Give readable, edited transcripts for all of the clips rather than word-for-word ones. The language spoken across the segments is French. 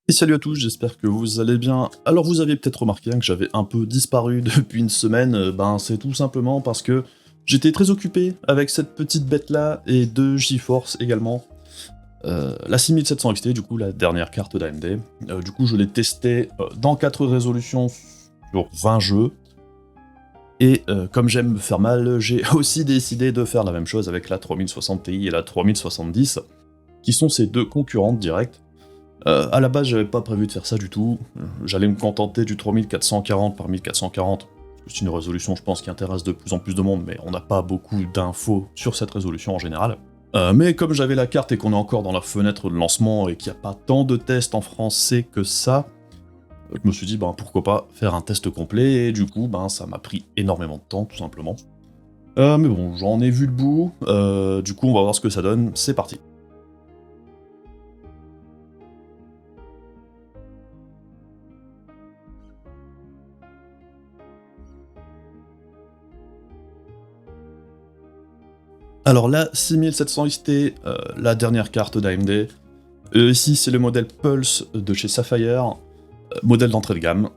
Et salut à tous, j'espère que vous allez bien. Alors vous avez peut-être remarqué que j'avais un peu disparu depuis une semaine, c'est tout simplement parce que j'étais très occupé avec cette petite bête-là et de GeForce également. La 6700 XT, du coup la dernière carte d'AMD. Du coup je l'ai testée dans 4 résolutions sur 20 jeux. Et comme j'aime me faire mal, j'ai aussi décidé de faire la même chose avec la 3060 Ti et la 3070, qui sont ces deux concurrentes directes. À la base, j'avais pas prévu de faire ça du tout. J'allais me contenter du 3440 par 1440. C'est une résolution, je pense, qui intéresse de plus en plus de monde, mais on n'a pas beaucoup d'infos sur cette résolution en général. Mais comme j'avais la carte et qu'on est encore dans la fenêtre de lancement et qu'il n'y a pas tant de tests en français que ça, je me suis dit, pourquoi pas faire un test complet, et du coup, ça m'a pris énormément de temps, tout simplement. Mais bon, j'en ai vu le bout, du coup, on va voir ce que ça donne, c'est parti. Alors la 6700 XT, la dernière carte d'AMD. Ici c'est le modèle Pulse de chez Sapphire, modèle d'entrée de gamme.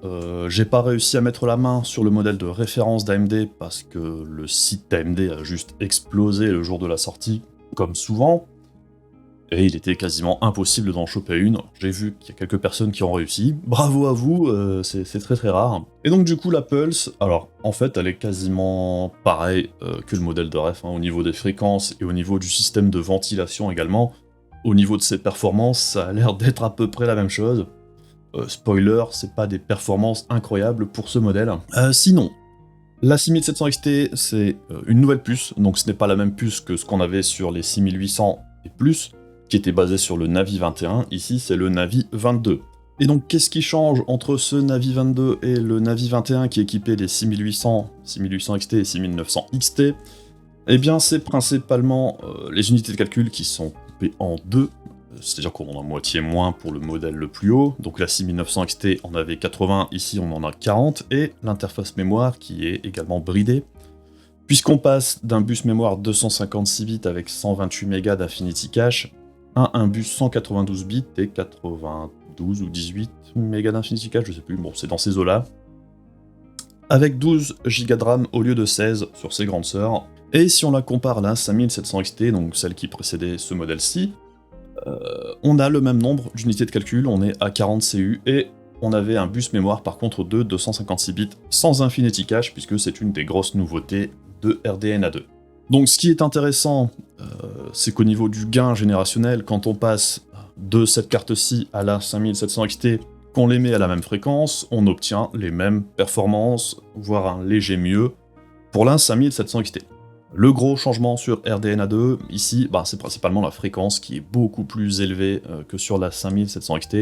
J'ai pas réussi à mettre la main sur le modèle de référence d'AMD parce que le site d'AMD a juste explosé le jour de la sortie, comme souvent. Et il était quasiment impossible d'en choper une. J'ai vu qu'il y a quelques personnes qui ont réussi. Bravo à vous, c'est très très rare. Et donc du coup la Pulse, alors en fait elle est quasiment pareille que le modèle de ref, au niveau des fréquences et au niveau du système de ventilation également. Au niveau de ses performances, ça a l'air d'être à peu près la même chose. Spoiler, c'est pas des performances incroyables pour ce modèle. Sinon, la 6700 XT, c'est une nouvelle puce, donc ce n'est pas la même puce que ce qu'on avait sur les 6800 et plus, qui était basé sur le Navi 21, ici c'est le Navi 22. Et donc qu'est-ce qui change entre ce Navi 22 et le Navi 21 qui équipait les 6800, 6800 XT et 6900 XT? Eh bien c'est principalement les unités de calcul qui sont coupées en deux, c'est-à-dire qu'on en a moitié moins pour le modèle le plus haut, donc la 6900 XT en avait 80, ici on en a 40, et l'interface mémoire qui est également bridée, puisqu'on passe d'un bus mémoire 256 bits avec 128 Mb d'Infinity Cache à un bus 192 bits et 92 ou 18 Mb d'Infinity Cache, je sais plus, bon c'est dans ces eaux-là, avec 12 Go de RAM au lieu de 16 sur ses grandes sœurs. Et si on la compare à la 5700 XT, donc celle qui précédait ce modèle-ci, on a le même nombre d'unités de calcul, on est à 40 CU, et on avait un bus mémoire par contre de 256 bits sans Infinity Cache, puisque c'est une des grosses nouveautés de RDNA2. Donc ce qui est intéressant, c'est qu'au niveau du gain générationnel, quand on passe de cette carte-ci à la 5700 XT, qu'on les met à la même fréquence, on obtient les mêmes performances, voire un léger mieux, pour la 5700 XT. Le gros changement sur RDNA2, ici, c'est principalement la fréquence qui est beaucoup plus élevée que sur la 5700 XT,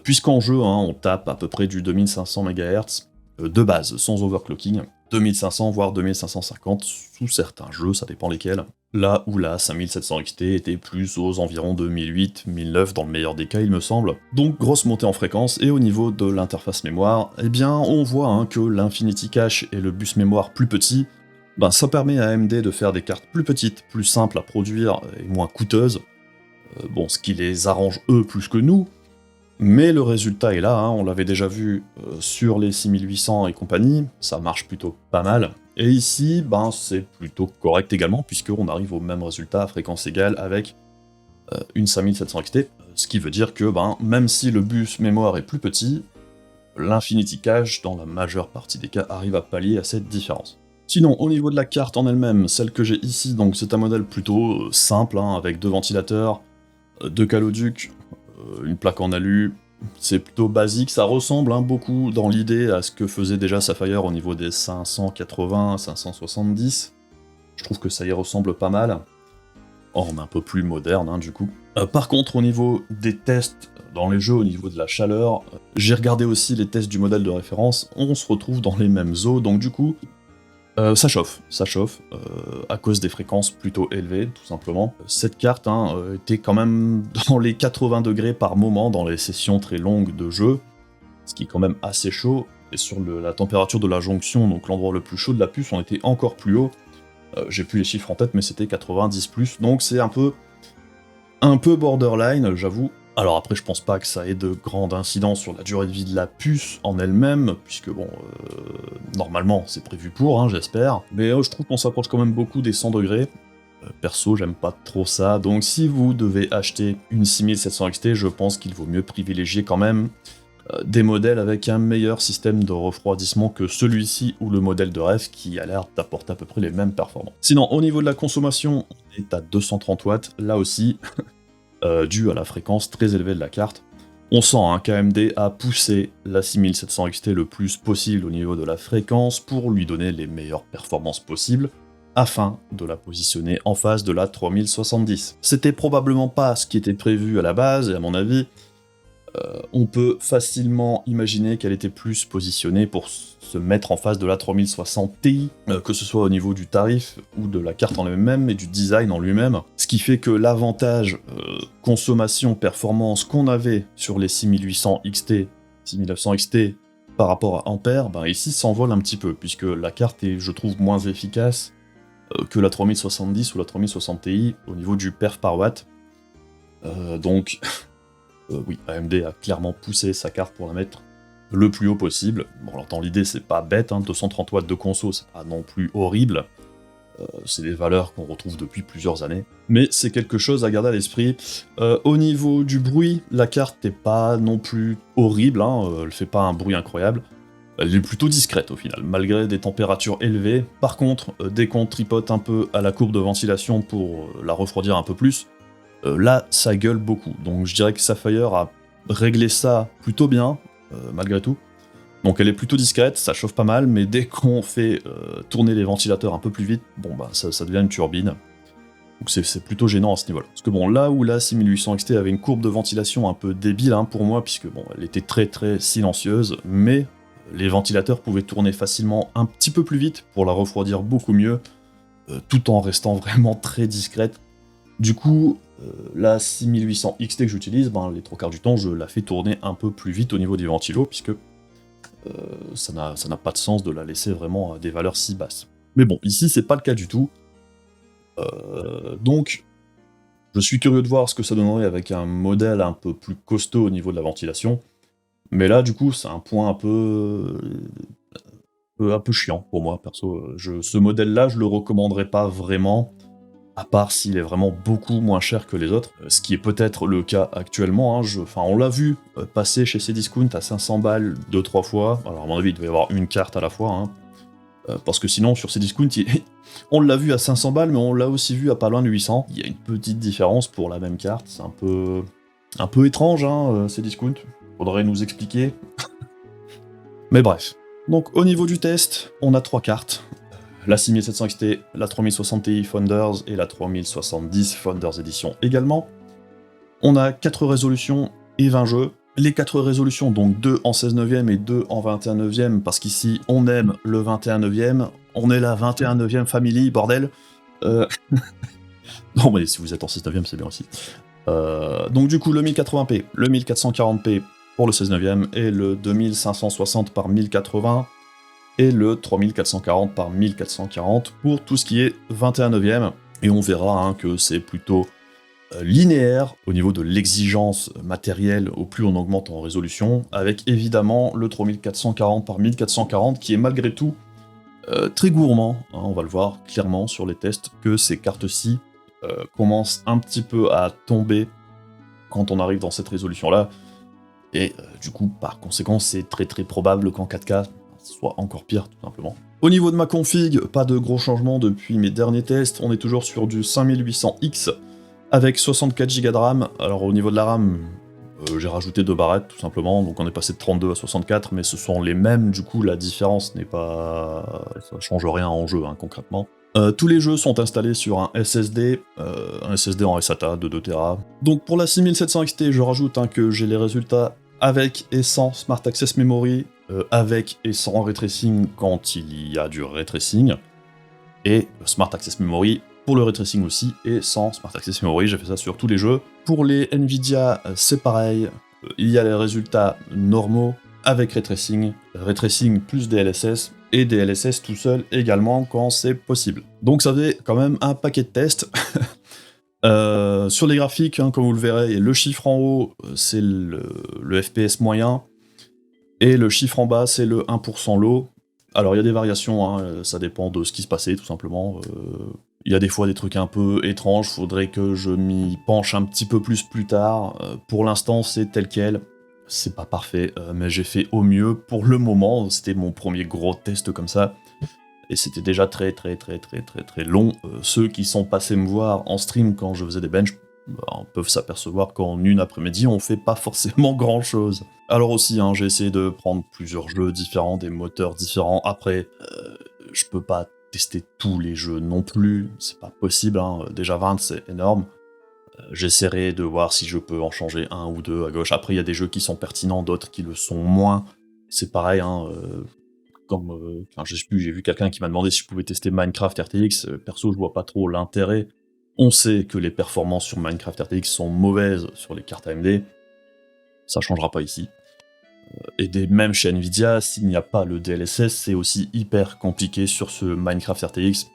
puisqu'en jeu, on tape à peu près du 2500 MHz de base, sans overclocking, 2500 voire 2550 sous certains jeux, ça dépend lesquels, là où la 5700 XT était plus aux environs de 1008, 1009 dans le meilleur des cas il me semble. Donc grosse montée en fréquence, et au niveau de l'interface mémoire, eh bien on voit que l'Infinity Cache et le bus mémoire plus petit, ça permet à AMD de faire des cartes plus petites, plus simples à produire et moins coûteuses, ce qui les arrange eux plus que nous, mais le résultat est là, on l'avait déjà vu sur les 6800 et compagnie, ça marche plutôt pas mal, et ici, c'est plutôt correct également, puisqu'on arrive au même résultat à fréquence égale avec une 5700 XT, ce qui veut dire que même si le bus mémoire est plus petit, l'Infinity Cache, dans la majeure partie des cas, arrive à pallier à cette différence. Sinon, au niveau de la carte en elle-même, celle que j'ai ici, donc c'est un modèle plutôt simple, avec deux ventilateurs, deux caloducs, une plaque en alu, c'est plutôt basique, ça ressemble beaucoup dans l'idée à ce que faisait déjà Sapphire au niveau des 580, 570, je trouve que ça y ressemble pas mal, en un peu plus moderne du coup. Par contre, au niveau des tests dans les jeux, au niveau de la chaleur, j'ai regardé aussi les tests du modèle de référence, on se retrouve dans les mêmes eaux, donc du coup, ça chauffe, à cause des fréquences plutôt élevées, tout simplement. Cette carte était quand même dans les 80 degrés par moment dans les sessions très longues de jeu, ce qui est quand même assez chaud, et sur la température de la jonction, donc l'endroit le plus chaud de la puce, on était encore plus haut. J'ai plus les chiffres en tête, mais c'était 90+, donc c'est un peu borderline, j'avoue. Alors après, je pense pas que ça ait de grande incidence sur la durée de vie de la puce en elle-même, puisque bon, normalement c'est prévu pour, hein, j'espère. Mais je trouve qu'on s'approche quand même beaucoup des 100 degrés. Perso, j'aime pas trop ça, donc si vous devez acheter une 6700 XT, je pense qu'il vaut mieux privilégier quand même des modèles avec un meilleur système de refroidissement que celui-ci ou le modèle de rêve qui a l'air d'apporter à peu près les mêmes performances. Sinon, au niveau de la consommation, on est à 230 watts, là aussi, dû à la fréquence très élevée de la carte. On sent qu'AMD a poussé la 6700 XT le plus possible au niveau de la fréquence pour lui donner les meilleures performances possibles, afin de la positionner en face de la 3070. C'était probablement pas ce qui était prévu à la base, et à mon avis, on peut facilement imaginer qu'elle était plus positionnée pour se mettre en face de la 3060 Ti, que ce soit au niveau du tarif ou de la carte en elle-même et du design en lui-même. Ce qui fait que l'avantage consommation-performance qu'on avait sur les 6800 XT, 6900 XT par rapport à Ampère, ben ici s'envole un petit peu, puisque la carte est, je trouve, moins efficace que la 3070 ou la 3060 Ti au niveau du perf par watt. Donc... oui, AMD a clairement poussé sa carte pour la mettre le plus haut possible. Bon, alors dans l'idée, c'est pas bête, 230 watts de conso, c'est pas non plus horrible. C'est des valeurs qu'on retrouve depuis plusieurs années. Mais c'est quelque chose à garder à l'esprit. Au niveau du bruit, la carte n'est pas non plus horrible, elle fait pas un bruit incroyable. Elle est plutôt discrète au final, malgré des températures élevées. Par contre, dès qu'on tripote un peu à la courbe de ventilation pour la refroidir un peu plus, là, ça gueule beaucoup. Donc je dirais que Sapphire a réglé ça plutôt bien, malgré tout. Donc elle est plutôt discrète, ça chauffe pas mal, mais dès qu'on fait tourner les ventilateurs un peu plus vite, bon bah ça devient une turbine. Donc c'est plutôt gênant à ce niveau-là. Parce que bon, là où la 6800 XT avait une courbe de ventilation un peu débile pour moi, puisque bon, elle était très très silencieuse, mais les ventilateurs pouvaient tourner facilement un petit peu plus vite pour la refroidir beaucoup mieux, tout en restant vraiment très discrète. Du coup, la 6800 XT que j'utilise, les 3/4 du temps, je la fais tourner un peu plus vite au niveau des ventilos, puisque ça n'a pas de sens de la laisser vraiment à des valeurs si basses. Mais bon, ici, c'est pas le cas du tout. Donc, je suis curieux de voir ce que ça donnerait avec un modèle un peu plus costaud au niveau de la ventilation. Mais là, du coup, c'est un point un peu chiant pour moi, perso. Ce modèle-là, je le recommanderais pas vraiment, à part s'il est vraiment beaucoup moins cher que les autres, ce qui est peut-être le cas actuellement. On l'a vu passer chez Cdiscount à 500 balles 2-3 fois. Alors à mon avis, il devait y avoir une carte à la fois, parce que sinon, sur Cdiscount, on l'a vu à 500 balles, mais on l'a aussi vu à pas loin de 800. Il y a une petite différence pour la même carte, c'est un peu étrange, Cdiscount. Faudrait nous expliquer. Mais bref. Donc au niveau du test, on a 3 cartes. La 6700 XT, la 3060 Ti Founders et la 3070 Founders Edition également. On a 4 résolutions et 20 jeux. Les 4 résolutions, donc 2 en 16 neuvième et 2 en 21 neuvième, parce qu'ici on aime le 21 neuvième, on est la 21 neuvième family, bordel. Non mais si vous êtes en 16 neuvième, c'est bien aussi. Donc du coup le 1080p, le 1440p pour le 16 neuvième et le 2560 par 1080 et le 3440 par 1440 pour tout ce qui est 21 neuvième, et on verra que c'est plutôt linéaire au niveau de l'exigence matérielle au plus on augmente en résolution, avec évidemment le 3440 par 1440 qui est malgré tout très gourmand, on va le voir clairement sur les tests que ces cartes-ci commencent un petit peu à tomber quand on arrive dans cette résolution-là, et du coup par conséquent c'est très très probable qu'en 4K soit encore pire, tout simplement. Au niveau de ma config, pas de gros changements depuis mes derniers tests, on est toujours sur du 5800X, avec 64 Go de RAM. Alors au niveau de la RAM, j'ai rajouté 2 barrettes, tout simplement, donc on est passé de 32 à 64, mais ce sont les mêmes, du coup la différence n'est pas... ça change rien en jeu, concrètement. Tous les jeux sont installés sur un SSD en SATA de 2 Tera. Donc pour la 6700 XT, je rajoute que j'ai les résultats avec et sans Smart Access Memory, avec et sans ray tracing quand il y a du ray tracing, et Smart Access Memory pour le ray tracing aussi, et sans Smart Access Memory, j'ai fait ça sur tous les jeux. Pour les Nvidia, c'est pareil, il y a les résultats normaux avec ray tracing plus DLSS, et DLSS tout seul également quand c'est possible. Donc ça fait quand même un paquet de tests. Sur les graphiques, hein, comme vous le verrez, le chiffre en haut, c'est le FPS moyen, et le chiffre en bas, c'est le 1% low. Alors il y a des variations, hein, ça dépend de ce qui se passait, tout simplement. Il y a des fois des trucs un peu étranges, faudrait que je m'y penche un petit peu plus tard. Pour l'instant, c'est tel quel. C'est pas parfait, mais j'ai fait au mieux pour le moment. C'était mon premier gros test comme ça. Et c'était déjà très long. Ceux qui sont passés me voir en stream quand je faisais des benches peuvent s'apercevoir qu'en une après-midi, on fait pas forcément grand-chose. Alors aussi, hein, j'ai essayé de prendre plusieurs jeux différents, des moteurs différents. Après, je peux pas tester tous les jeux non plus, c'est pas possible, hein. Déjà 20, c'est énorme. J'essaierai de voir si je peux en changer un ou deux à gauche. Après, il y a des jeux qui sont pertinents, d'autres qui le sont moins. C'est pareil, hein, je sais plus, j'ai vu quelqu'un qui m'a demandé si je pouvais tester Minecraft RTX. Perso, je vois pas trop l'intérêt. On sait que les performances sur Minecraft RTX sont mauvaises sur les cartes AMD. Ça changera pas ici. Et même chez Nvidia, s'il n'y a pas le DLSS, c'est aussi hyper compliqué sur ce Minecraft RTX.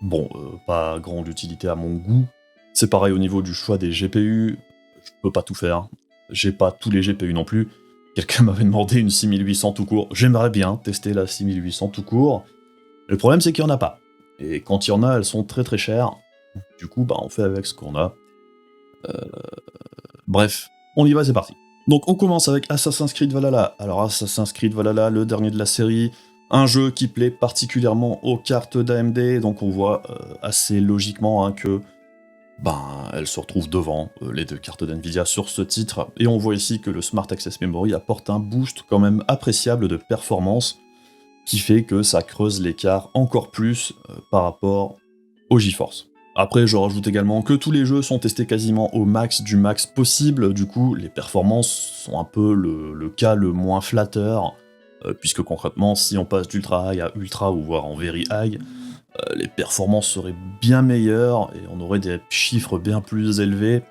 Bon, pas grande utilité à mon goût. C'est pareil au niveau du choix des GPU, je peux pas tout faire. J'ai pas tous les GPU non plus. Quelqu'un m'avait demandé une 6800 tout court. J'aimerais bien tester la 6800 tout court. Le problème, c'est qu'il y en a pas. Et quand il y en a, elles sont très chères. Du coup, on fait avec ce qu'on a. Bref, on y va, c'est parti. Donc on commence avec Assassin's Creed Valhalla. Alors Assassin's Creed Valhalla, le dernier de la série, un jeu qui plaît particulièrement aux cartes d'AMD, donc on voit assez logiquement que elles se retrouvent devant les deux cartes d'NVIDIA sur ce titre, et on voit ici que le Smart Access Memory apporte un boost quand même appréciable de performance, qui fait que ça creuse l'écart encore plus par rapport au GeForce. Après, je rajoute également que tous les jeux sont testés quasiment au max du max possible, du coup, les performances sont un peu le cas le moins flatteur, puisque concrètement, si on passe d'ultra high à ultra ou voire en very high, les performances seraient bien meilleures et on aurait des chiffres bien plus élevés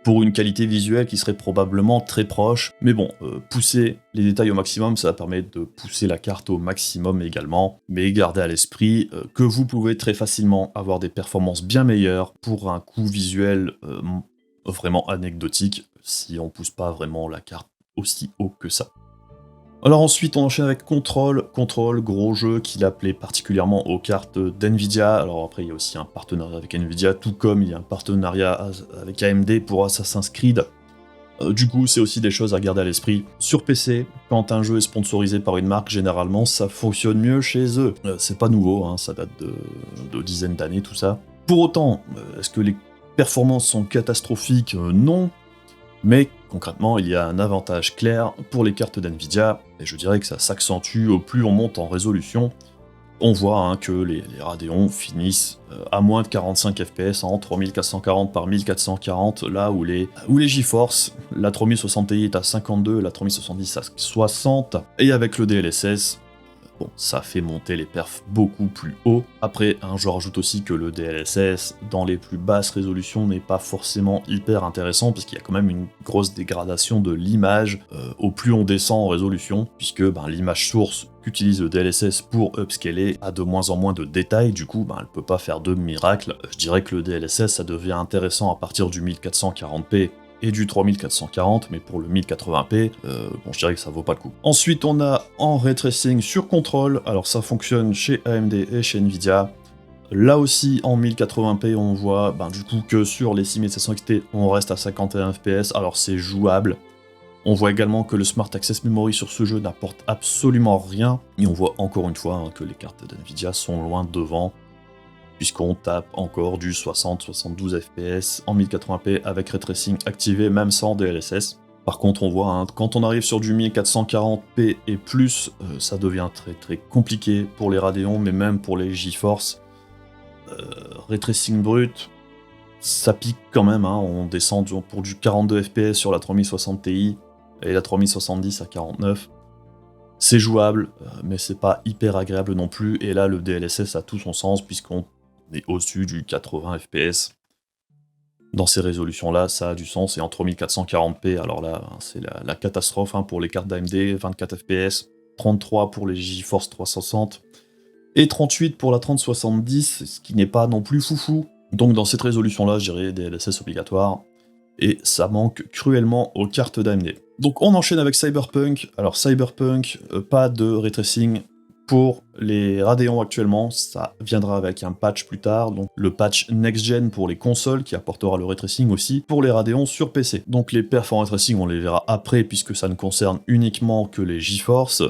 pour une qualité visuelle qui serait probablement très proche. Mais bon, pousser les détails au maximum, ça va permettre de pousser la carte au maximum également, mais gardez à l'esprit que vous pouvez très facilement avoir des performances bien meilleures pour un coût visuel vraiment anecdotique, si on pousse pas vraiment la carte aussi haut que ça. Alors ensuite, on enchaîne avec Control. Control, gros jeu qui plaît particulièrement aux cartes d'NVIDIA. Alors après, il y a aussi un partenariat avec NVIDIA, tout comme il y a un partenariat avec AMD pour Assassin's Creed. Du coup, c'est aussi des choses à garder à l'esprit. Sur PC, quand un jeu est sponsorisé par une marque, généralement, ça fonctionne mieux chez eux. C'est pas nouveau, hein, ça date de dizaines d'années, tout ça. Pour autant, est-ce que les performances sont catastrophiques? Non. Mais concrètement, il y a un avantage clair pour les cartes d'NVIDIA, et je dirais que ça s'accentue au plus on monte en résolution. On voit que les Radeon finissent à moins de 45 fps en 3440 par 1440, là où les GeForce, la 3060 Ti est à 52, la 3070 à 60, et avec le DLSS, bon, ça fait monter les perfs beaucoup plus haut. Après, je rajoute aussi que le DLSS, dans les plus basses résolutions, n'est pas forcément hyper intéressant, parce qu'il y a quand même une grosse dégradation de l'image au plus on descend en résolution, puisque l'image source qu'utilise le DLSS pour upscaler a de moins en moins de détails, du coup, elle peut pas faire de miracle. Je dirais que le DLSS, ça devient intéressant à partir du 1440p, et du 3440, mais pour le 1080p, je dirais que ça vaut pas le coup. Ensuite, on a en ray tracing sur Control, alors ça fonctionne chez AMD et chez Nvidia. Là aussi, en 1080p, on voit du coup que sur les 6700 XT, on reste à 51 fps, alors c'est jouable. On voit également que le Smart Access Memory sur ce jeu n'apporte absolument rien, et on voit encore une fois que les cartes d'Nvidia sont loin devant, puisqu'on tape encore du 60-72 fps en 1080p avec ray tracing activé même sans DLSS. Par contre, on voit, quand on arrive sur du 1440p et plus, ça devient très compliqué pour les Radeon, mais même pour les GeForce. Ray tracing brut, ça pique quand même, on descend pour du 42 fps sur la 3060 Ti et la 3070 à 49. C'est jouable, mais c'est pas hyper agréable non plus, et là le DLSS a tout son sens puisqu'on est au-dessus du 80 fps. Dans ces résolutions-là, ça a du sens, et en 3440p, alors là, c'est la catastrophe pour les cartes d'AMD, 24 fps, 33 pour les GeForce 360, et 38 pour la 3070, ce qui n'est pas non plus foufou. Donc dans cette résolution-là, je dirais DLSS obligatoire, et ça manque cruellement aux cartes d'AMD. Donc on enchaîne avec Cyberpunk. Alors Cyberpunk, pas de ray tracing pour les Radeon actuellement, ça viendra avec un patch plus tard, donc le patch next-gen pour les consoles qui apportera le ray tracing aussi pour les Radeon sur PC. Donc les perfs en ray tracing, on les verra après puisque ça ne concerne uniquement que les GeForce.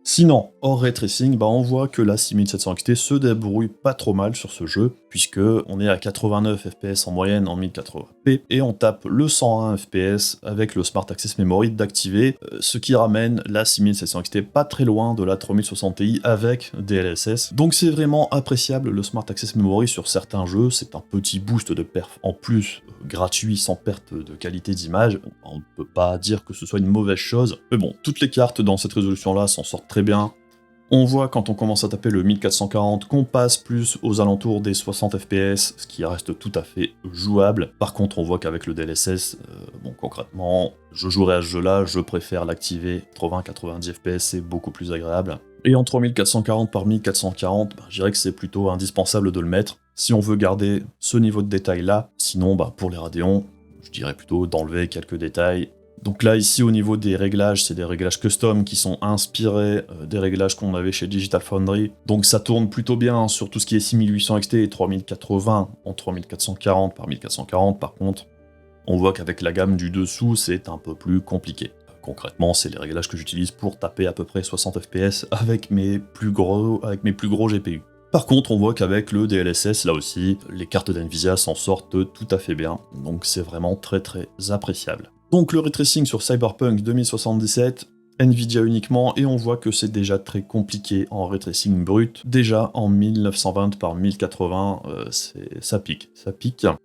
Sinon, hors ray tracing, on voit que la 6700 XT se débrouille pas trop mal sur ce jeu, puisque on est à 89 FPS en moyenne en 1080p, et on tape le 101 FPS avec le Smart Access Memory d'activer, ce qui ramène la 6700 XT pas très loin de la 3060 Ti avec DLSS. Donc c'est vraiment appréciable le Smart Access Memory sur certains jeux, c'est un petit boost de perf en plus, gratuit sans perte de qualité d'image. On ne peut pas dire que ce soit une mauvaise chose, mais bon, toutes les cartes dans cette résolution-là s'en sortent très bien. On voit quand on commence à taper le 1440 qu'on passe plus aux alentours des 60 FPS, ce qui reste tout à fait jouable. Par contre, on voit qu'avec le DLSS, concrètement, je jouerai à ce jeu-là, je préfère l'activer. 80-90 FPS, c'est beaucoup plus agréable. Et en 3440 par 1440, je dirais que c'est plutôt indispensable de le mettre, si on veut garder ce niveau de détail-là. Sinon, pour les Radeon, je dirais plutôt d'enlever quelques détails. Donc là, ici, au niveau des réglages, c'est des réglages custom qui sont inspirés des réglages qu'on avait chez Digital Foundry. Donc ça tourne plutôt bien sur tout ce qui est 6800 XT et 3080 en 3440 par 1440. Par contre, on voit qu'avec la gamme du dessous, c'est un peu plus compliqué. Concrètement, c'est les réglages que j'utilise pour taper à peu près 60 FPS avec mes plus gros GPU. Par contre, on voit qu'avec le DLSS, là aussi, les cartes d'NVIDIA s'en sortent tout à fait bien. Donc c'est vraiment très très appréciable. Donc le ray tracing sur Cyberpunk 2077, Nvidia uniquement, et on voit que c'est déjà très compliqué en ray tracing brut. Déjà en 1920 par 1080, ça pique,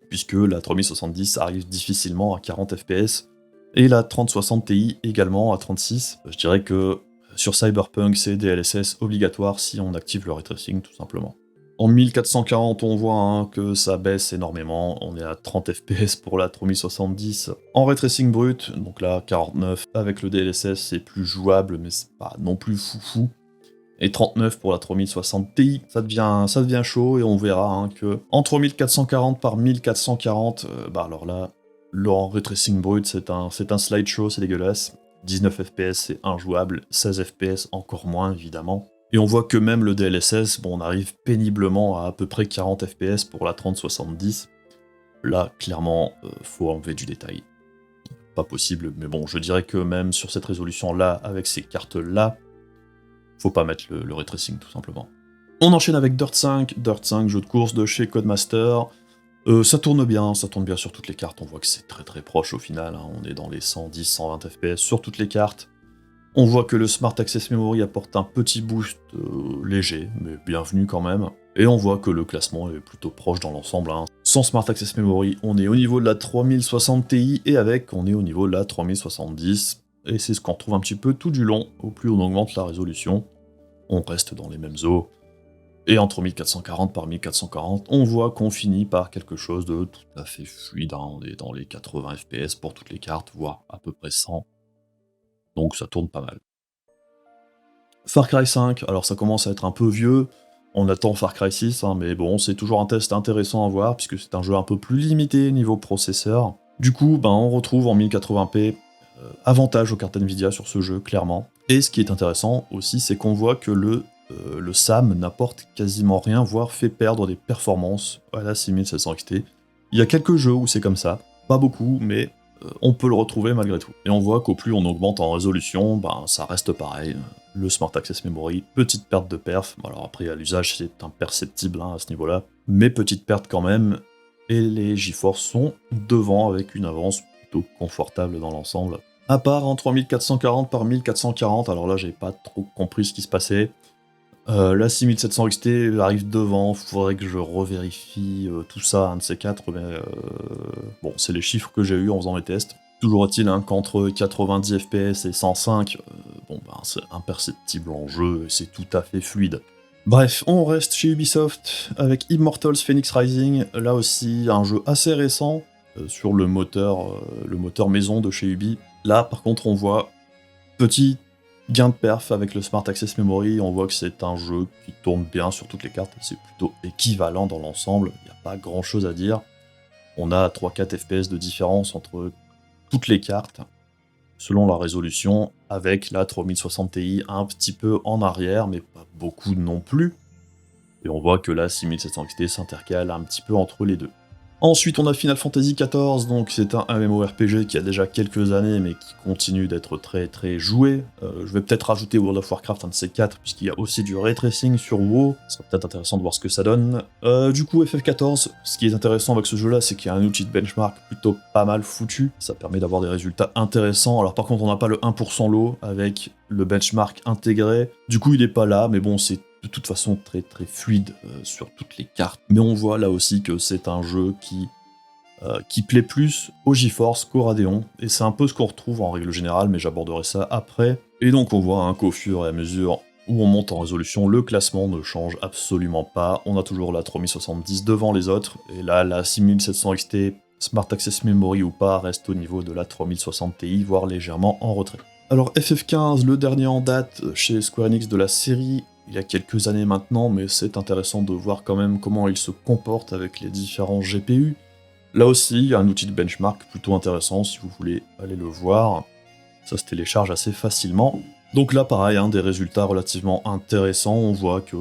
puisque la 3070 arrive difficilement à 40 FPS, et la 3060 Ti également à 36. Je dirais que sur Cyberpunk, c'est DLSS obligatoire si on active le ray tracing tout simplement. En 1440, on voit que ça baisse énormément, on est à 30 FPS pour la 3070. En ray tracing brut, donc là 49, avec le DLSS c'est plus jouable, mais c'est pas non plus foufou. Et 39 pour la 3060 Ti, ça devient chaud, et on verra que en 3440 par 1440, alors là, le ray tracing brut c'est un slideshow, c'est dégueulasse. 19 FPS c'est injouable, 16 FPS encore moins évidemment. Et on voit que même le DLSS, on arrive péniblement à peu près 40 FPS pour la 3070. Là, clairement, faut enlever du détail. Pas possible, mais bon, je dirais que même sur cette résolution-là, avec ces cartes-là, faut pas mettre le ray tracing, tout simplement. On enchaîne avec Dirt 5, jeu de course de chez Codemaster. Ça tourne bien sur toutes les cartes, on voit que c'est très très proche au final, on est dans les 110-120 FPS sur toutes les cartes. On voit que le Smart Access Memory apporte un petit boost léger, mais bienvenu quand même. Et on voit que le classement est plutôt proche dans l'ensemble. Sans Smart Access Memory, on est au niveau de la 3060 Ti, et avec, on est au niveau de la 3070. Et c'est ce qu'on retrouve un petit peu tout du long. Au plus on augmente la résolution, on reste dans les mêmes eaux. Et entre 1440 par 1440, on voit qu'on finit par quelque chose de tout à fait fluide. On est dans les 80 FPS pour toutes les cartes, voire à peu près 100. Donc ça tourne pas mal. Far Cry 5, alors ça commence à être un peu vieux, on attend Far Cry 6, mais bon, c'est toujours un test intéressant à voir, puisque c'est un jeu un peu plus limité niveau processeur. Du coup, on retrouve en 1080p, avantage aux cartes Nvidia sur ce jeu, clairement. Et ce qui est intéressant aussi, c'est qu'on voit que le SAM n'apporte quasiment rien, voire fait perdre des performances à la 6700 XT. Il y a quelques jeux où c'est comme ça, pas beaucoup, mais on peut le retrouver malgré tout. Et on voit qu'au plus on augmente en résolution, ça reste pareil. Le Smart Access Memory, petite perte de perf. Alors après, à l'usage, c'est imperceptible à ce niveau-là, mais petite perte quand même. Et les GeForce sont devant avec une avance plutôt confortable dans l'ensemble. À part en 3440 par 1440, alors là, j'ai pas trop compris ce qui se passait. La 6700 XT arrive devant, faudrait que je revérifie tout ça, un de ces quatre, mais bon, c'est les chiffres que j'ai eu en faisant les tests. Toujours est-il qu'entre 90 FPS et 105, c'est imperceptible en jeu, et c'est tout à fait fluide. Bref, on reste chez Ubisoft avec Immortals Phoenix Rising, là aussi un jeu assez récent sur le moteur maison de chez Ubi. Là par contre on voit petite Gain de perf avec le Smart Access Memory, on voit que c'est un jeu qui tourne bien sur toutes les cartes, c'est plutôt équivalent dans l'ensemble, il n'y a pas grand chose à dire. On a 3-4 FPS de différence entre toutes les cartes, selon la résolution, avec la 3060 Ti un petit peu en arrière, mais pas beaucoup non plus. Et on voit que la 6700 XT s'intercale un petit peu entre les deux. Ensuite, on a Final Fantasy XIV, donc c'est un MMORPG qui a déjà quelques années, mais qui continue d'être très très joué. Je vais peut-être rajouter World of Warcraft, un de ces quatre, puisqu'il y a aussi du ray tracing sur WoW, ce sera peut-être intéressant de voir ce que ça donne. Du coup, FF14, ce qui est intéressant avec ce jeu-là, c'est qu'il y a un outil de benchmark plutôt pas mal foutu, ça permet d'avoir des résultats intéressants. Alors par contre, on n'a pas le 1% low avec le benchmark intégré, du coup il est pas là, mais bon, c'est de toute façon très très fluide sur toutes les cartes. Mais on voit là aussi que c'est un jeu qui plaît plus au GeForce qu'au Radeon, et c'est un peu ce qu'on retrouve en règle générale, mais j'aborderai ça après. Et donc on voit qu'au fur et à mesure où on monte en résolution, le classement ne change absolument pas, on a toujours la 3070 devant les autres, et là la 6700 XT, Smart Access Memory ou pas, reste au niveau de la 3060 Ti, voire légèrement en retrait. Alors FF15, le dernier en date chez Square Enix de la série, il y a quelques années maintenant, mais c'est intéressant de voir quand même comment il se comporte avec les différents GPU. Là aussi, il y a un outil de benchmark plutôt intéressant si vous voulez aller le voir. Ça se télécharge assez facilement. Donc là, pareil, des résultats relativement intéressants. On voit que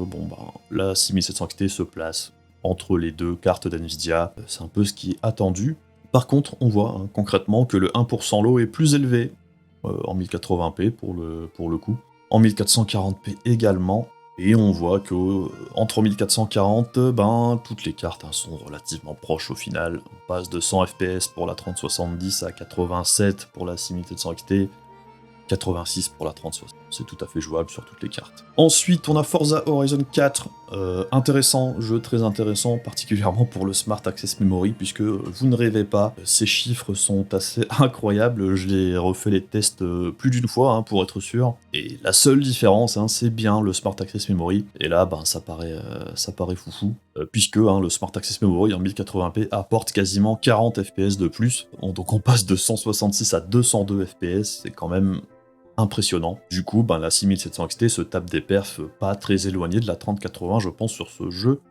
la 6700 XT se place entre les deux cartes d'NVIDIA. C'est un peu ce qui est attendu. Par contre, on voit concrètement que le 1% low est plus élevé en 1080p pour le coup. En 1440p également. Et on voit que en 3440, toutes les cartes sont relativement proches au final. On passe de 100 FPS pour la 3070 à 87 pour la 6700 XT, 86 pour la 3060. C'est tout à fait jouable sur toutes les cartes. Ensuite, on a Forza Horizon 4. Intéressant, jeu très intéressant, particulièrement pour le Smart Access Memory, puisque vous ne rêvez pas, ces chiffres sont assez incroyables. Je l'ai refait les tests plus d'une fois pour être sûr. Et la seule différence, c'est bien le Smart Access Memory. Et là, ça paraît foufou, puisque le Smart Access Memory en 1080p apporte quasiment 40 FPS de plus. Donc on passe de 166 à 202 FPS, c'est quand même impressionnant. Du coup, la 6700 XT se tape des perfs pas très éloignés de la 3080, je pense, sur ce jeu,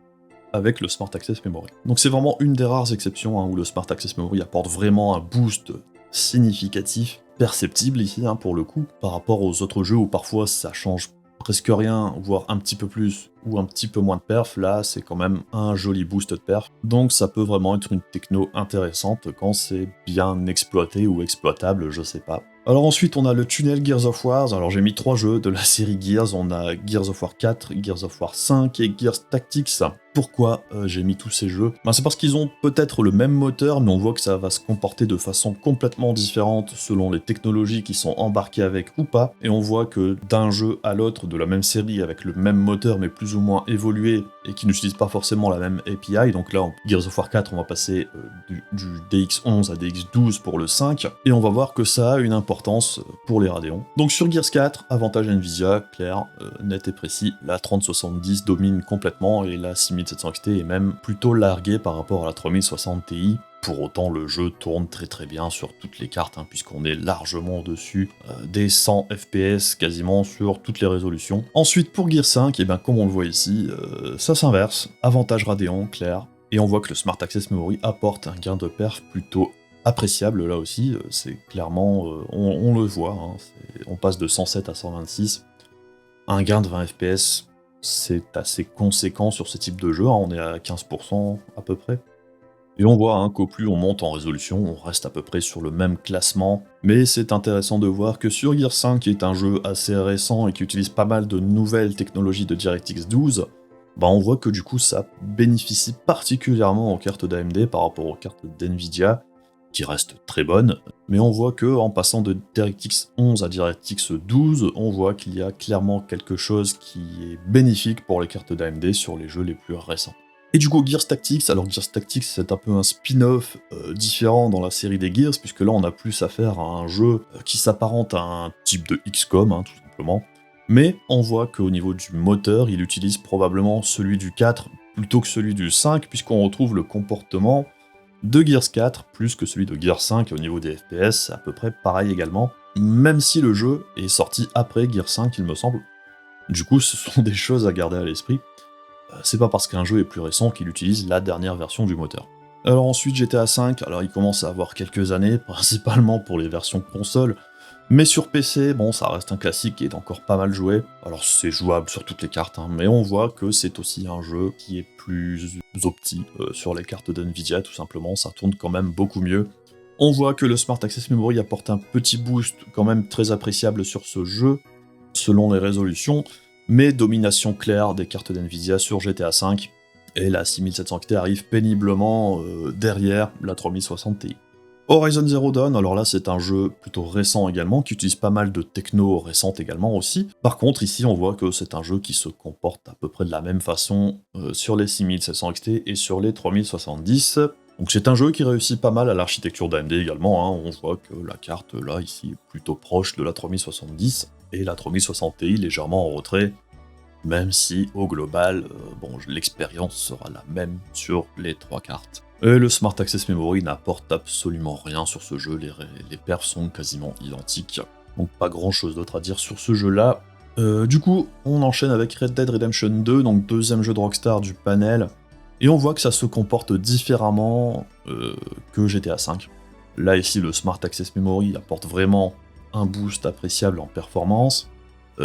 avec le Smart Access Memory. Donc c'est vraiment une des rares exceptions où le Smart Access Memory apporte vraiment un boost significatif, perceptible ici, pour le coup, par rapport aux autres jeux où parfois ça change presque rien, voire un petit peu plus, ou un petit peu moins de perf. Là, c'est quand même un joli boost de perf. Donc ça peut vraiment être une techno intéressante quand c'est bien exploité ou exploitable, je sais pas. Alors ensuite, on a le tunnel Gears of War. Alors j'ai mis 3 jeux de la série Gears. On a Gears of War 4, Gears of War 5 et Gears Tactics. Pourquoi j'ai mis tous ces jeux ? C'est parce qu'ils ont peut-être le même moteur, mais on voit que ça va se comporter de façon complètement différente selon les technologies qui sont embarquées avec ou pas. Et on voit que d'un jeu à l'autre de la même série avec le même moteur mais plus ou moins évolué et qui n'utilise pas forcément la même API. Donc là, en Gears of War 4, on va passer du DX11 à DX12 pour le 5. Et on va voir que ça a une importance pour les Radeon. Donc sur Gears 4, avantage Nvidia, clair, net et précis. La 3070 domine complètement et la 6700 XT est même plutôt larguée par rapport à la 3060 Ti. Pour autant, le jeu tourne très très bien sur toutes les cartes, puisqu'on est largement au-dessus des 100 FPS quasiment sur toutes les résolutions. Ensuite, pour Gears 5, comme on le voit ici, ça s'inverse. Avantage Radeon, clair. Et on voit que le Smart Access Memory apporte un gain de perf plutôt appréciable là aussi. C'est clairement, on le voit, on passe de 107 à 126. Un gain de 20 FPS, c'est assez conséquent sur ce type de jeu, on est à 15% à peu près. Et on voit qu'au plus on monte en résolution, on reste à peu près sur le même classement. Mais c'est intéressant de voir que sur Gears 5, qui est un jeu assez récent et qui utilise pas mal de nouvelles technologies de DirectX 12, on voit que du coup ça bénéficie particulièrement aux cartes d'AMD par rapport aux cartes d'NVIDIA, qui restent très bonnes. Mais on voit que en passant de DirectX 11 à DirectX 12, on voit qu'il y a clairement quelque chose qui est bénéfique pour les cartes d'AMD sur les jeux les plus récents. Et du coup, Gears Tactics, alors Gears Tactics c'est un peu un spin-off différent dans la série des Gears, puisque là on a plus affaire à un jeu qui s'apparente à un type de XCOM, tout simplement. Mais on voit qu'au niveau du moteur, il utilise probablement celui du 4 plutôt que celui du 5, puisqu'on retrouve le comportement de Gears 4 plus que celui de Gears 5, et au niveau des FPS, c'est à peu près pareil également. même si le jeu est sorti après Gear 5, il me semble. Du coup, ce sont des choses à garder à l'esprit. C'est pas parce qu'un jeu est plus récent qu'il utilise la dernière version du moteur. Alors ensuite, GTA V, alors il commence à avoir quelques années, principalement pour les versions console, mais sur PC, bon, ça reste un classique qui est encore pas mal joué. Alors c'est jouable sur toutes les cartes, hein, mais on voit que c'est aussi un jeu qui est plus opti sur les cartes d'NVIDIA, tout simplement, ça tourne quand même beaucoup mieux. On voit que le Smart Access Memory apporte un petit boost quand même très appréciable sur ce jeu, selon les résolutions, mais domination claire des cartes d'NVIDIA sur GTA V, et la 6700 XT arrive péniblement derrière la 3060 Ti. Horizon Zero Dawn, alors là c'est un jeu plutôt récent également, qui utilise pas mal de techno récente également aussi. Par contre ici on voit que c'est un jeu qui se comporte à peu près de la même façon sur les 6700 XT et sur les 3070. Donc c'est un jeu qui réussit pas mal à l'architecture d'AMD également, hein. On voit que la carte là ici est plutôt proche de la 3070 et la 3060 Ti légèrement en retrait, même si au global, bon, l'expérience sera la même sur les trois cartes. Et le Smart Access Memory n'apporte absolument rien sur ce jeu, les perfs sont quasiment identiques, donc pas grand chose d'autre à dire sur ce jeu-là. Du coup, on enchaîne avec Red Dead Redemption 2, donc deuxième jeu de Rockstar du panel, et on voit que ça se comporte différemment que GTA V. Là ici, le Smart Access Memory apporte vraiment un boost appréciable en performance,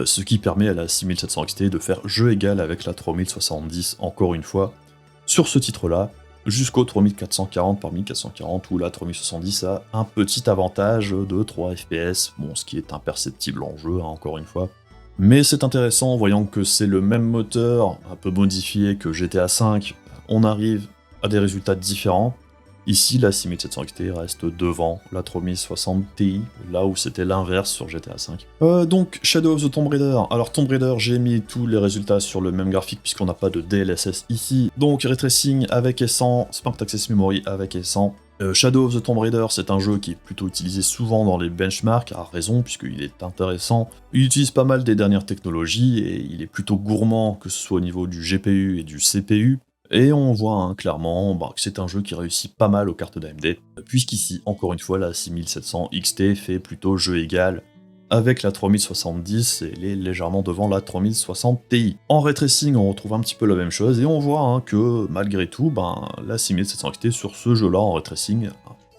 ce qui permet à la 6700 XT de faire jeu égal avec la 3070 encore une fois, sur ce titre-là, jusqu'au 3440 par 1440 où la 3070 a un petit avantage de 3 FPS, bon ce qui est imperceptible en jeu, hein, encore une fois. Mais c'est intéressant, voyant que c'est le même moteur, un peu modifié que GTA V, on arrive à des résultats différents. Ici, la 6700 XT reste devant la 3060 Ti, là où c'était l'inverse sur GTA V. Donc, Shadow of the Tomb Raider. Alors, Tomb Raider, j'ai mis tous les résultats sur le même graphique puisqu'on n'a pas de DLSS ici. Donc, Ray Tracing avec et sans, Smart Access Memory avec et sans. Shadow of the Tomb Raider, c'est un jeu qui est plutôt utilisé souvent dans les benchmarks, à raison, puisqu'il est intéressant. Il utilise pas mal des dernières technologies, et il est plutôt gourmand, que ce soit au niveau du GPU et du CPU. Et on voit hein, clairement que c'est un jeu qui réussit pas mal aux cartes d'AMD, puisqu'ici, encore une fois, la 6700 XT fait plutôt jeu égal avec la 3070, et elle est légèrement devant la 3060 Ti. En ray tracing, on retrouve un petit peu la même chose, et on voit hein, que malgré tout, la 6700 XT sur ce jeu-là en ray tracing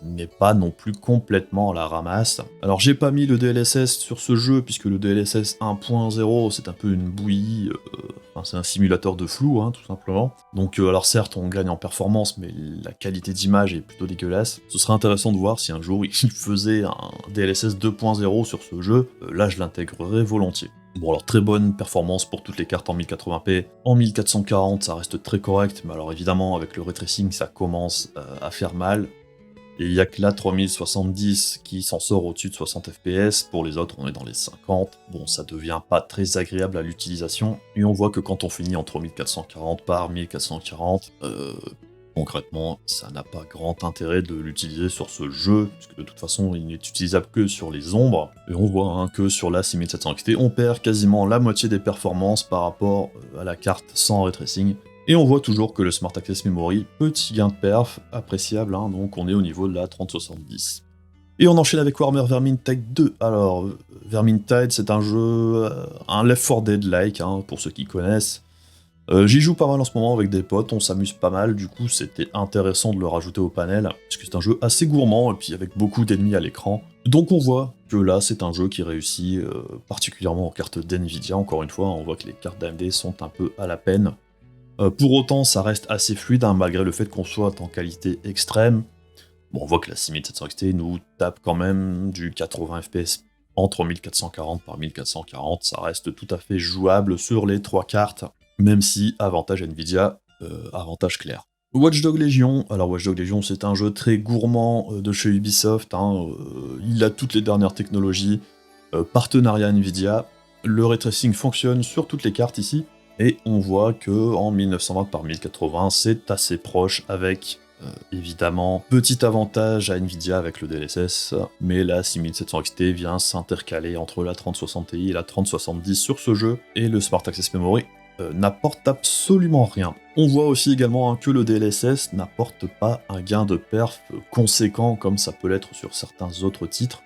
n'est pas non plus complètement à la ramasse. Alors j'ai pas mis le DLSS sur ce jeu, puisque le DLSS 1.0 c'est un peu une bouillie, c'est un simulateur de flou, hein, tout simplement. Donc alors certes on gagne en performance, mais la qualité d'image est plutôt dégueulasse. Ce serait intéressant de voir si un jour il faisait un DLSS 2.0 sur ce jeu, là je l'intégrerais volontiers. Bon alors très bonne performance pour toutes les cartes en 1080p, en 1440 ça reste très correct, mais alors évidemment avec le ray tracing ça commence à faire mal. Et il n'y a que la 3070 qui s'en sort au-dessus de 60 FPS, pour les autres on est dans les 50, bon ça devient pas très agréable à l'utilisation, et on voit que quand on finit en 3440 par 1440, concrètement ça n'a pas grand intérêt de l'utiliser sur ce jeu, puisque de toute façon il n'est utilisable que sur les ombres, et on voit hein, que sur la 6700 XT on perd quasiment la moitié des performances par rapport à la carte sans ray tracing. Et on voit toujours que le Smart Access Memory, petit gain de perf, appréciable, hein, donc on est au niveau de la 3070. Et on enchaîne avec Warhammer Vermintide 2. Alors, Vermintide, c'est un jeu, un Left 4 Dead-like, hein, pour ceux qui connaissent. J'y joue pas mal en ce moment avec des potes, on s'amuse pas mal, du coup c'était intéressant de le rajouter au panel, parce que c'est un jeu assez gourmand, et puis avec beaucoup d'ennemis à l'écran. Donc on voit que là c'est un jeu qui réussit particulièrement en cartes d'NVIDIA, encore une fois, on voit que les cartes d'AMD sont un peu à la peine. Pour autant, ça reste assez fluide, hein, malgré le fait qu'on soit en qualité extrême. Bon, on voit que la 6700 XT nous tape quand même du 80 FPS entre 1440 par 1440, ça reste tout à fait jouable sur les trois cartes, même si avantage Nvidia, avantage clair. Watch Dogs Legion, alors Watch Dogs Legion c'est un jeu très gourmand de chez Ubisoft, hein, il a toutes les dernières technologies, partenariat Nvidia, le ray tracing fonctionne sur toutes les cartes ici, et on voit que en 1920 par 1080, c'est assez proche avec, évidemment, petit avantage à Nvidia avec le DLSS, mais la 6700 XT vient s'intercaler entre la 3060 Ti et la 3070 sur ce jeu, et le Smart Access Memory n'apporte absolument rien. On voit aussi également hein, que le DLSS n'apporte pas un gain de perf conséquent comme ça peut l'être sur certains autres titres.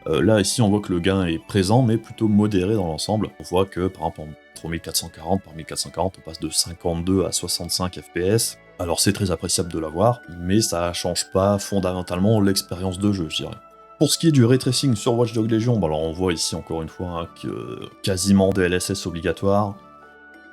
Là, ici, on voit que le gain est présent, mais plutôt modéré dans l'ensemble. On voit que, par exemple, entre 1440 par 1440, on passe de 52 à 65 FPS. Alors c'est très appréciable de l'avoir, mais ça change pas fondamentalement l'expérience de jeu, je dirais. Pour ce qui est du ray tracing sur Watch Dogs Legion, alors on voit ici encore une fois hein, que quasiment DLSS obligatoire.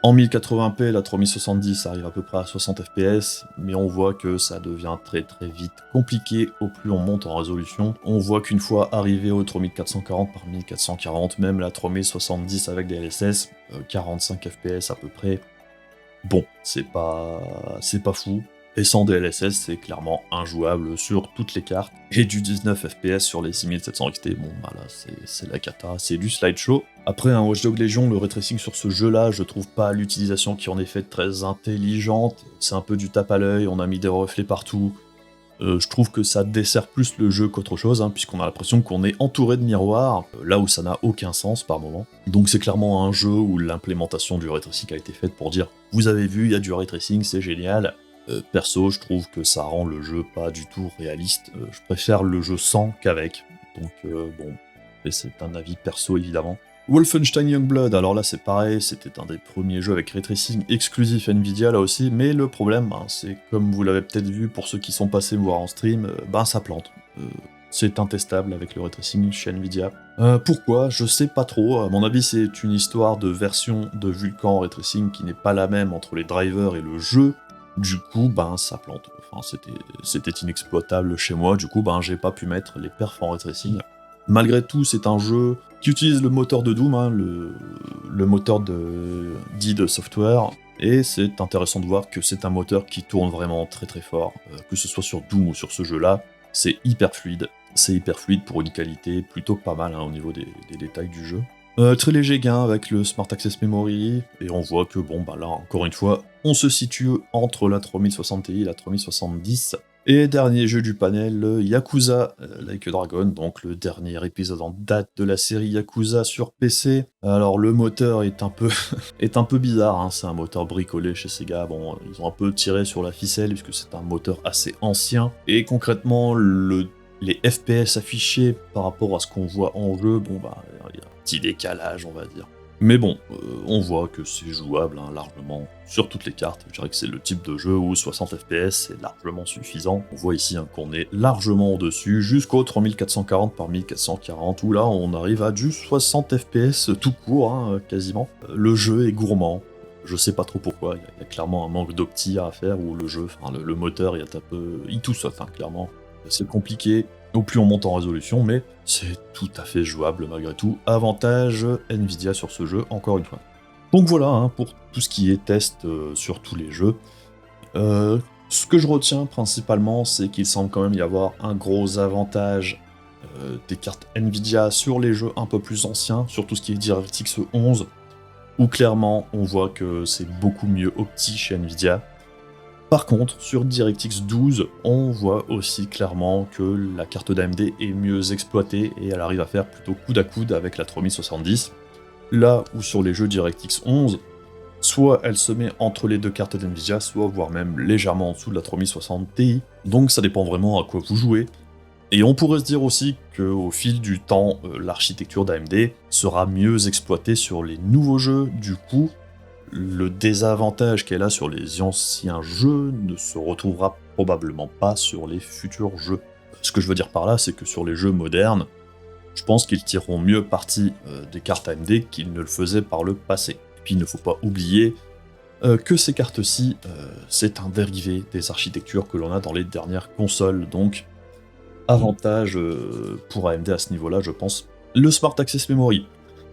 En 1080p, la 3070 arrive à peu près à 60 fps, mais on voit que ça devient très très vite compliqué au plus on monte en résolution. On voit qu'une fois arrivé au 3440 par 1440, même la 3070 avec DLSS, 45 fps à peu près, bon, c'est pas fou. Et sans DLSS, c'est clairement injouable sur toutes les cartes. Et du 19 FPS sur les 6700 XT, bon bah là c'est la cata, c'est du slideshow. Après un Watch Dogs Legion, le ray tracing sur ce jeu-là, je trouve pas l'utilisation qui en est faite très intelligente. C'est un peu du tape à l'œil, on a mis des reflets partout. Je trouve que ça dessert plus le jeu qu'autre chose, hein, puisqu'on a l'impression qu'on est entouré de miroirs, là où ça n'a aucun sens par moment. Donc c'est clairement un jeu où l'implémentation du ray tracing a été faite pour dire « Vous avez vu, il y a du ray tracing, c'est génial ». Perso, je trouve que ça rend le jeu pas du tout réaliste. Je préfère le jeu sans qu'avec. Donc bon, et c'est un avis perso évidemment. Wolfenstein Youngblood, alors là c'est pareil, c'était un des premiers jeux avec ray tracing exclusif Nvidia là aussi, mais le problème, c'est comme vous l'avez peut-être vu pour ceux qui sont passés me voir en stream, ça plante. C'est intestable avec le ray tracing chez Nvidia. Pourquoi? Je sais pas trop, à mon avis c'est une histoire de version de Vulkan ray tracing qui n'est pas la même entre les drivers et le jeu. Du coup, ça plante. Enfin, c'était inexploitable chez moi, du coup, j'ai pas pu mettre les perfs en ray tracing. Malgré tout, c'est un jeu qui utilise le moteur de Doom, hein, le moteur d'id Software, et c'est intéressant de voir que c'est un moteur qui tourne vraiment très très fort, que ce soit sur Doom ou sur ce jeu-là, c'est hyper fluide pour une qualité plutôt pas mal hein, au niveau des détails du jeu. Très léger gain avec le Smart Access Memory, et on voit que là encore une fois, on se situe entre la 3060 Ti et la 3070. Et dernier jeu du panel, Yakuza Like a Dragon, donc le dernier épisode en date de la série Yakuza sur PC. Alors le moteur est un peu bizarre, hein, c'est un moteur bricolé chez Sega, bon ils ont un peu tiré sur la ficelle puisque c'est un moteur assez ancien, et concrètement les FPS affichés par rapport à ce qu'on voit en jeu, il y a un petit décalage, on va dire. Mais bon, on voit que c'est jouable hein, largement sur toutes les cartes. Je dirais que c'est le type de jeu où 60 FPS c'est largement suffisant. On voit ici hein, qu'on est largement au-dessus, jusqu'au 3440 par 1440, où là on arrive à du 60 FPS tout court, hein, quasiment. Le jeu est gourmand. Je sais pas trop pourquoi, il y a clairement un manque d'opti à faire, où le jeu, le moteur, il tout saute, hein, clairement. C'est compliqué au plus on monte en résolution, mais c'est tout à fait jouable malgré tout. Avantage Nvidia sur ce jeu, encore une fois. Donc voilà, hein, pour tout ce qui est test sur tous les jeux. Ce que je retiens principalement, c'est qu'il semble quand même y avoir un gros avantage des cartes Nvidia sur les jeux un peu plus anciens, sur tout ce qui est DirectX 11, où clairement on voit que c'est beaucoup mieux opti chez Nvidia. Par contre, sur DirectX 12, on voit aussi clairement que la carte d'AMD est mieux exploitée et elle arrive à faire plutôt coude à coude avec la 3070. Là où sur les jeux DirectX 11, soit elle se met entre les deux cartes d'NVIDIA, soit voire même légèrement en dessous de la 3060 Ti. Donc ça dépend vraiment à quoi vous jouez. Et on pourrait se dire aussi qu'au fil du temps, l'architecture d'AMD sera mieux exploitée sur les nouveaux jeux, du coup, le désavantage qu'elle a sur les anciens jeux ne se retrouvera probablement pas sur les futurs jeux. Ce que je veux dire par là, c'est que sur les jeux modernes, je pense qu'ils tireront mieux parti des cartes AMD qu'ils ne le faisaient par le passé. Et puis il ne faut pas oublier que ces cartes-ci, c'est un dérivé des architectures que l'on a dans les dernières consoles, donc avantage pour AMD à ce niveau-là, je pense. Le Smart Access Memory.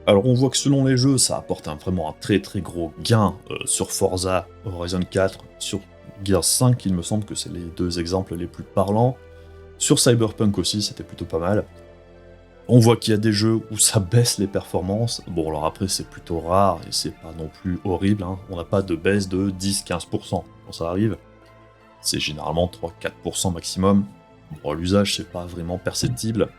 Alors on voit que selon les jeux, ça apporte vraiment un très très gros gain sur Forza Horizon 4, sur Gears 5, il me semble que c'est les deux exemples les plus parlants. Sur Cyberpunk aussi, c'était plutôt pas mal. On voit qu'il y a des jeux où ça baisse les performances. Bon alors après c'est plutôt rare et c'est pas non plus horrible, hein. On n'a pas de baisse de 10-15% quand ça arrive. C'est généralement 3-4% maximum. Bon, à l'usage c'est pas vraiment perceptible.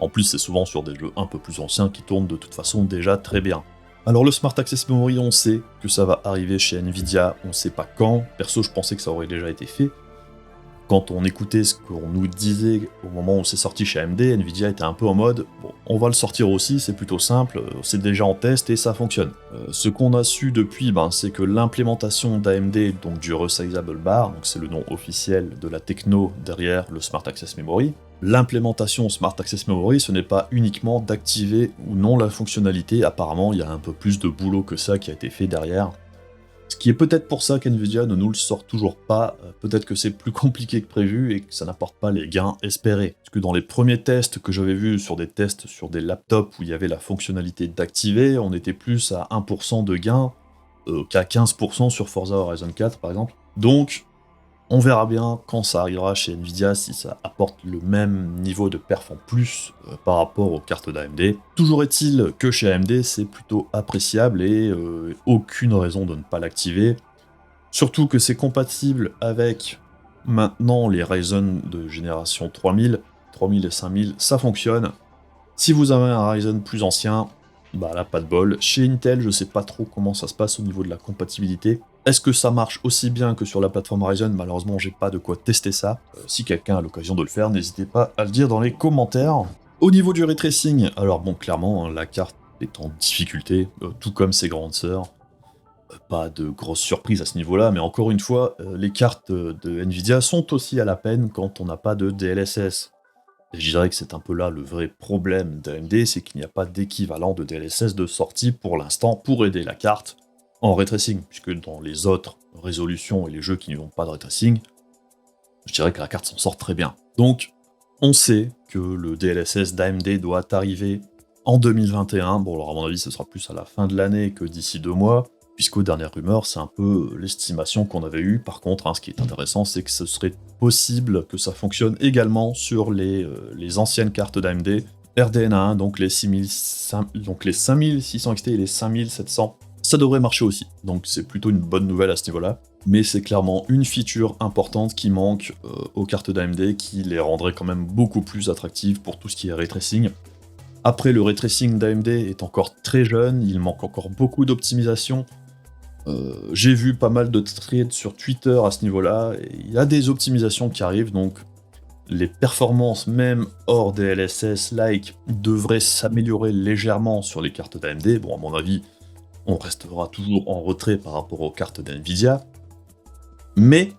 En plus, c'est souvent sur des jeux un peu plus anciens qui tournent de toute façon déjà très bien. Alors le Smart Access Memory, on sait que ça va arriver chez Nvidia, on sait pas quand. Perso, je pensais que ça aurait déjà été fait. Quand on écoutait ce qu'on nous disait au moment où c'est sorti chez AMD, Nvidia était un peu en mode « bon, on va le sortir aussi, c'est plutôt simple, c'est déjà en test et ça fonctionne ». Ce qu'on a su depuis, c'est que l'implémentation d'AMD, donc du Resizable Bar, donc c'est le nom officiel de la techno derrière le Smart Access Memory, l'implémentation Smart Access Memory, ce n'est pas uniquement d'activer ou non la fonctionnalité, apparemment il y a un peu plus de boulot que ça qui a été fait derrière. Ce qui est peut-être pour ça qu'NVIDIA ne nous le sort toujours pas, peut-être que c'est plus compliqué que prévu et que ça n'apporte pas les gains espérés. Parce que dans les premiers tests que j'avais vus sur des tests sur des laptops où il y avait la fonctionnalité d'activer, on était plus à 1% de gain qu'à 15% sur Forza Horizon 4 par exemple. Donc on verra bien quand ça arrivera chez Nvidia si ça apporte le même niveau de perf en plus par rapport aux cartes d'AMD. Toujours est-il que chez AMD c'est plutôt appréciable et aucune raison de ne pas l'activer. Surtout que c'est compatible avec maintenant les Ryzen de génération 3000 et 5000, ça fonctionne. Si vous avez un Ryzen plus ancien, là pas de bol. Chez Intel, je sais pas trop comment ça se passe au niveau de la compatibilité. Est-ce que ça marche aussi bien que sur la plateforme Ryzen? Malheureusement, j'ai pas de quoi tester ça. Si quelqu'un a l'occasion de le faire, n'hésitez pas à le dire dans les commentaires. Au niveau du ray tracing, alors bon, clairement, la carte est en difficulté, tout comme ses grandes sœurs. Pas de grosses surprises à ce niveau-là, mais encore une fois, les cartes de Nvidia sont aussi à la peine quand on n'a pas de DLSS. Et je dirais que c'est un peu là le vrai problème d'AMD, c'est qu'il n'y a pas d'équivalent de DLSS de sortie pour l'instant pour aider la carte en ray tracing, puisque dans les autres résolutions et les jeux qui n'ont pas de ray tracing, je dirais que la carte s'en sort très bien. Donc, on sait que le DLSS d'AMD doit arriver en 2021. Bon, alors à mon avis, ce sera plus à la fin de l'année que d'ici 2 mois, puisqu'aux dernières rumeurs, c'est un peu l'estimation qu'on avait eue. Par contre, ce qui est intéressant, c'est que ce serait possible que ça fonctionne également sur les anciennes cartes d'AMD, RDNA1, donc les 5600 XT et les 5700. Ça devrait marcher aussi, donc c'est plutôt une bonne nouvelle à ce niveau-là. Mais c'est clairement une feature importante qui manque aux cartes d'AMD, qui les rendrait quand même beaucoup plus attractives pour tout ce qui est ray tracing. Après, le ray tracing d'AMD est encore très jeune, il manque encore beaucoup d'optimisation. J'ai vu pas mal de threads sur Twitter à ce niveau-là, et il y a des optimisations qui arrivent, donc les performances, même hors DLSS-like, devraient s'améliorer légèrement sur les cartes d'AMD. Bon, à mon avis, on restera toujours en retrait par rapport aux cartes d'NVIDIA, mais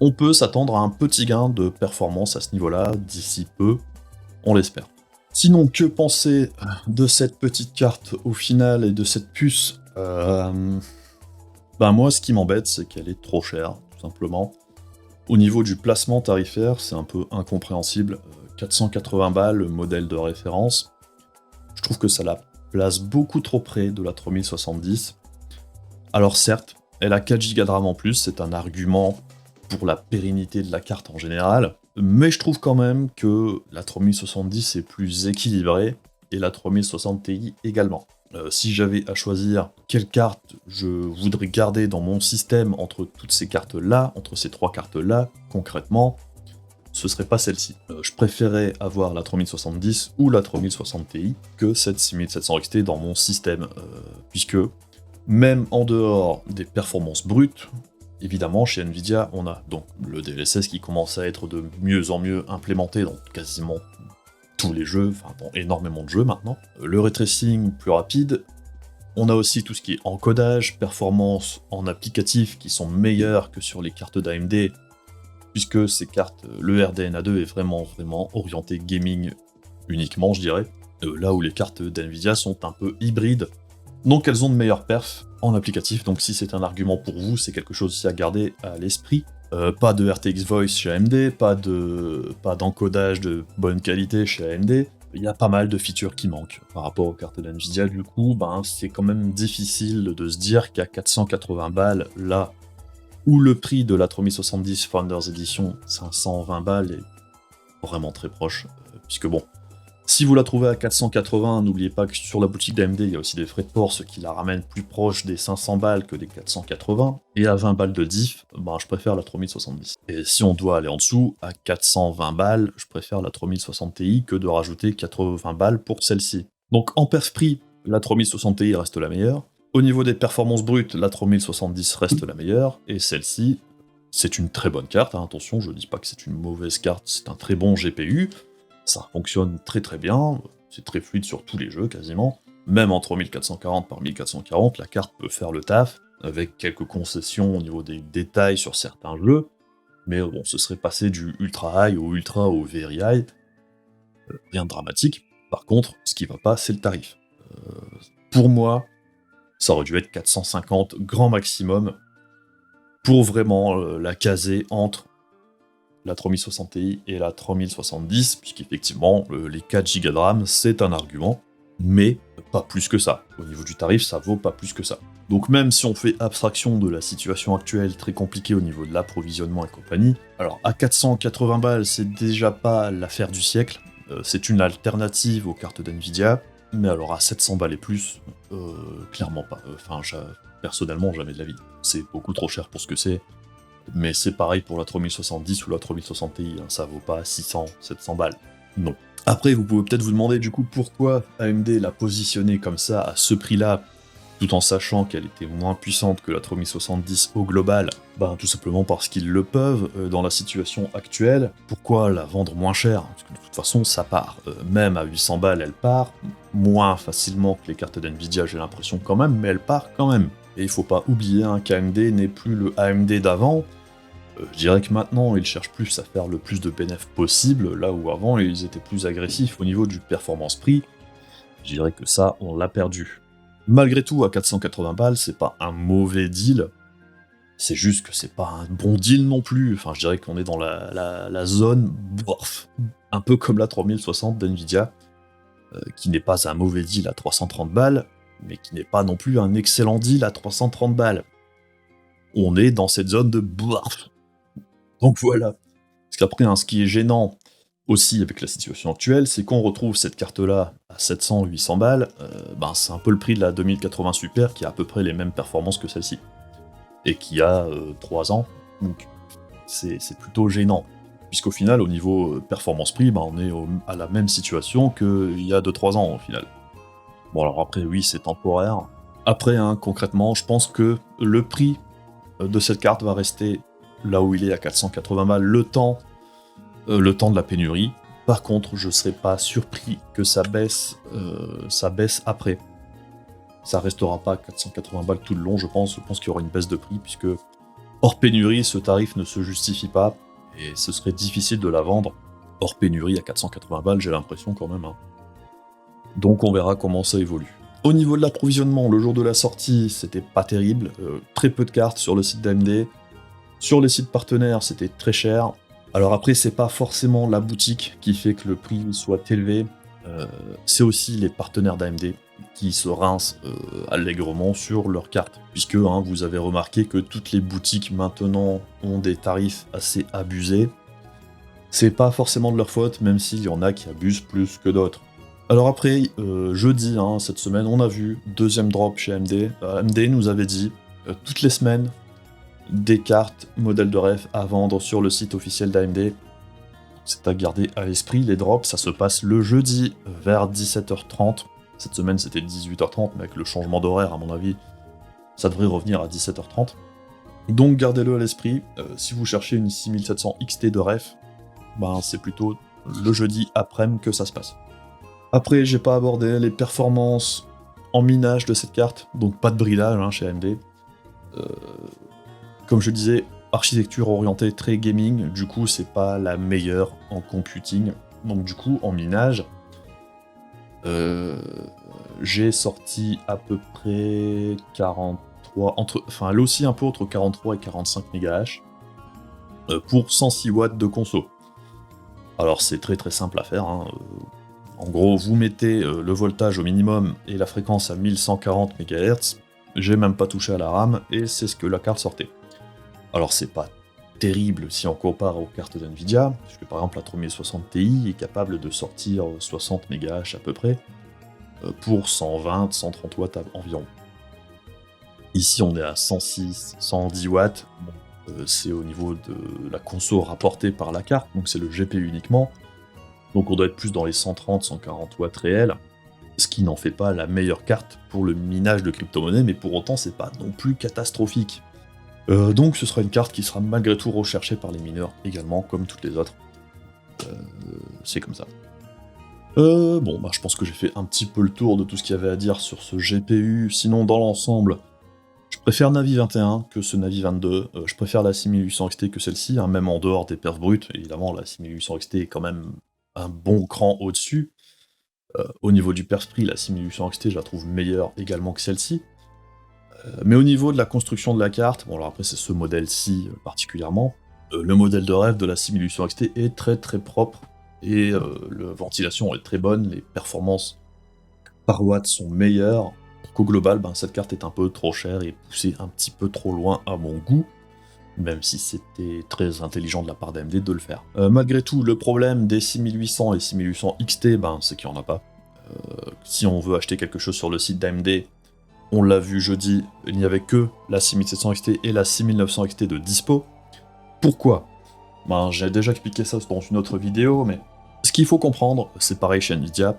on peut s'attendre à un petit gain de performance à ce niveau-là d'ici peu, on l'espère. Sinon, que penser de cette petite carte au final et de cette puce moi, ce qui m'embête, c'est qu'elle est trop chère, tout simplement. Au niveau du placement tarifaire, c'est un peu incompréhensible. 480 balles, le modèle de référence. Je trouve que ça la place beaucoup trop près de la 3070. Alors certes, elle a 4 Go de RAM en plus, c'est un argument pour la pérennité de la carte en général, mais je trouve quand même que la 3070 est plus équilibrée, et la 3060 Ti également. Si j'avais à choisir quelle carte je voudrais garder dans mon système entre toutes ces cartes-là, entre ces 3 cartes-là, concrètement, ce serait pas celle-ci. Je préférais avoir la 3070 ou la 3060 Ti que cette 6700 XT dans mon système, puisque même en dehors des performances brutes, évidemment chez Nvidia on a donc le DLSS qui commence à être de mieux en mieux implémenté dans quasiment tous les jeux, enfin dans énormément de jeux maintenant, le ray tracing plus rapide. On a aussi tout ce qui est encodage, performance en applicatif qui sont meilleures que sur les cartes d'AMD, puisque ces cartes, le RDNA2 est vraiment orienté gaming uniquement, je dirais, là où les cartes d'NVIDIA sont un peu hybrides, donc elles ont de meilleures perfs en applicatif, donc si c'est un argument pour vous, c'est quelque chose aussi à garder à l'esprit. Pas de RTX Voice chez AMD, pas d'encodage de bonne qualité chez AMD, il y a pas mal de features qui manquent par rapport aux cartes d'NVIDIA, du coup, c'est quand même difficile de se dire qu'à 480 balles, là où le prix de la 3070 Founders Edition, 520 balles, est vraiment très proche, puisque bon, si vous la trouvez à 480, n'oubliez pas que sur la boutique d'AMD, il y a aussi des frais de port, ce qui la ramène plus proche des 500 balles que des 480, et à 20 balles de diff, je préfère la 3070. Et si on doit aller en dessous, à 420 balles, je préfère la 3060 Ti que de rajouter 80 balles pour celle-ci. Donc en perf prix, la 3060 Ti reste la meilleure. Au niveau des performances brutes, la 3070 reste la meilleure, et celle-ci, C'est une très bonne carte, hein, attention, je dis pas que c'est une mauvaise carte, c'est un très bon GPU, ça fonctionne très très bien, c'est très fluide sur tous les jeux quasiment, même en 3440 par 1440, la carte peut faire le taf, avec quelques concessions au niveau des détails sur certains jeux, mais bon, ce serait passer du ultra high au ultra au very high, rien de dramatique. Par contre, ce qui va pas, c'est le tarif. Pour moi, ça aurait dû être 450 grand maximum, pour vraiment la caser entre la 3060 Ti et la 3070, puisqu'effectivement, les 4 Go de RAM, c'est un argument, mais pas plus que ça. Au niveau du tarif, ça vaut pas plus que ça. Donc même si on fait abstraction de la situation actuelle très compliquée au niveau de l'approvisionnement et compagnie, alors à 480 balles, c'est déjà pas l'affaire du siècle, c'est une alternative aux cartes d'NVIDIA, mais alors à 700 balles et plus, clairement pas. Enfin, personnellement, jamais de la vie. C'est beaucoup trop cher pour ce que c'est, mais c'est pareil pour la 3070 ou la 3060 Ti, hein, ça vaut pas 600, 700 balles. Non. Après, vous pouvez peut-être vous demander du coup pourquoi AMD l'a positionnée comme ça, à ce prix-là, tout en sachant qu'elle était moins puissante que la 3070 au global. Ben tout simplement parce qu'ils le peuvent, dans la situation actuelle. Pourquoi la vendre moins cher? Parce que de toute façon, ça part. Même à 800 balles, elle part, moins facilement que les cartes d'NVIDIA, j'ai l'impression quand même, mais elle part quand même. Et il faut pas oublier qu'AMD n'est plus le AMD d'avant. Je dirais que maintenant, ils cherchent plus à faire le plus de bénéfices possible, là où avant, ils étaient plus agressifs au niveau du performance-prix. Je dirais que ça, on l'a perdu. Malgré tout, à 480 balles, c'est pas un mauvais deal, c'est juste que c'est pas un bon deal non plus. Enfin, je dirais qu'on est dans la zone, bof, un peu comme la 3060 d'NVIDIA, qui n'est pas un mauvais deal à 330 balles, mais qui n'est pas non plus un excellent deal à 330 balles. On est dans cette zone de bof. Donc voilà. Parce qu'après, ce qui est gênant aussi avec la situation actuelle, c'est qu'on retrouve cette carte-là à 700-800 balles, c'est un peu le prix de la 2080 Super qui a à peu près les mêmes performances que celle-ci. Et qui a 3 ans, donc c'est plutôt gênant. Puisqu'au final, au niveau performance-prix, on est à la même situation qu'il y a 2-3 ans au final. Bon alors après, oui, c'est temporaire. Après, concrètement, je pense que le prix de cette carte va rester là où il est à 480 balles le temps de la pénurie. Par contre, je serais pas surpris que ça baisse après. Ça restera pas à 480 balles tout le long, je pense qu'il y aura une baisse de prix, puisque hors pénurie, ce tarif ne se justifie pas, et ce serait difficile de la vendre hors pénurie à 480 balles, j'ai l'impression quand même. Donc on verra comment ça évolue. Au niveau de l'approvisionnement, le jour de la sortie, c'était pas terrible, très peu de cartes sur le site d'AMD. Sur les sites partenaires, c'était très cher. Alors après, c'est pas forcément la boutique qui fait que le prix soit élevé, c'est aussi les partenaires d'AMD qui se rincent allègrement sur leurs cartes. Puisque vous avez remarqué que toutes les boutiques maintenant ont des tarifs assez abusés. C'est pas forcément de leur faute, même s'il y en a qui abusent plus que d'autres. Alors après, jeudi, cette semaine, on a vu, deuxième drop chez AMD. AMD nous avait dit, toutes les semaines, des cartes modèles de ref à vendre sur le site officiel d'AMD. C'est à garder à l'esprit, les drops, ça se passe le jeudi vers 17h30. Cette semaine c'était 18h30, mais avec le changement d'horaire, à mon avis, ça devrait revenir à 17h30. Donc gardez-le à l'esprit, si vous cherchez une 6700 XT de ref, c'est plutôt le jeudi après-midi que ça se passe. Après, j'ai pas abordé les performances en minage de cette carte, donc pas de bridage chez AMD. Comme je disais, architecture orientée très gaming, du coup c'est pas la meilleure en computing, donc du coup en minage, j'ai sorti à peu près 43, elle aussi un peu entre 43 et 45 MHz, pour 106 watts de conso. Alors c'est très très simple à faire, en gros vous mettez le voltage au minimum et la fréquence à 1140 MHz, j'ai même pas touché à la RAM, et c'est ce que la carte sortait. Alors c'est pas terrible si on compare aux cartes d'NVIDIA, puisque par exemple la 3060 Ti est capable de sortir 60 MHz à peu près, pour 120-130 watts environ. Ici on est à 106-110 watts, c'est au niveau de la conso rapportée par la carte, donc c'est le GPU uniquement, donc on doit être plus dans les 130-140 watts réels, ce qui n'en fait pas la meilleure carte pour le minage de crypto-monnaies, mais pour autant c'est pas non plus catastrophique. Donc ce sera une carte qui sera malgré tout recherchée par les mineurs également, comme toutes les autres. C'est comme ça. Bon, bah je pense que j'ai fait un petit peu le tour de tout ce qu'il y avait à dire sur ce GPU, sinon dans l'ensemble, je préfère Navi 21 que ce Navi 22, je préfère la 6800 XT que celle-ci, hein, même en dehors des perfs brutes, évidemment la 6800 XT est quand même un bon cran au-dessus. Au niveau du perf prix, la 6800 XT je la trouve meilleure également que celle-ci. Mais au niveau de la construction de la carte, bon alors après c'est ce modèle-ci particulièrement, le modèle de rêve de la 6800 XT est très très propre, et la ventilation est très bonne, les performances par watt sont meilleures. Qu'au global, ben, cette carte est un peu trop chère et poussée un petit peu trop loin à mon goût, même si c'était très intelligent de la part d'AMD de le faire. Malgré tout, le problème des 6800 et 6800 XT, ben, c'est qu'il n'y en a pas. Si on veut acheter quelque chose sur le site d'AMD, on l'a vu jeudi, il n'y avait que la 6700 XT et la 6900 XT de dispo. Pourquoi? Ben, j'ai déjà expliqué ça dans une autre vidéo, mais ce qu'il faut comprendre, c'est pareil chez Nvidia,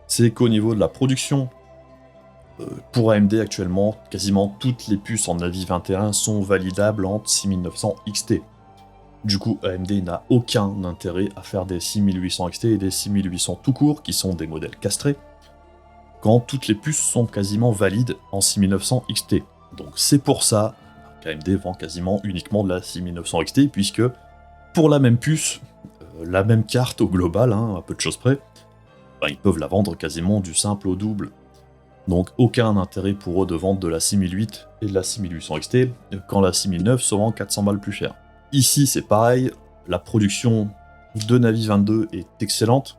c'est qu'au niveau de la production, pour AMD actuellement, quasiment toutes les puces en Navi 21 sont validables en 6900 XT. Du coup, AMD n'a aucun intérêt à faire des 6800 XT et des 6800 tout court, qui sont des modèles castrés, quand toutes les puces sont quasiment valides en 6900 XT. Donc c'est pour ça qu'AMD vend quasiment uniquement de la 6900 XT, puisque pour la même puce, la même carte au global, hein, à peu de choses près, ben, ils peuvent la vendre quasiment du simple au double. Donc aucun intérêt pour eux de vendre de la 6008 et de la 6800 XT, quand la 6009 se vend 400 balles plus cher. Ici c'est pareil, la production de Navi 22 est excellente.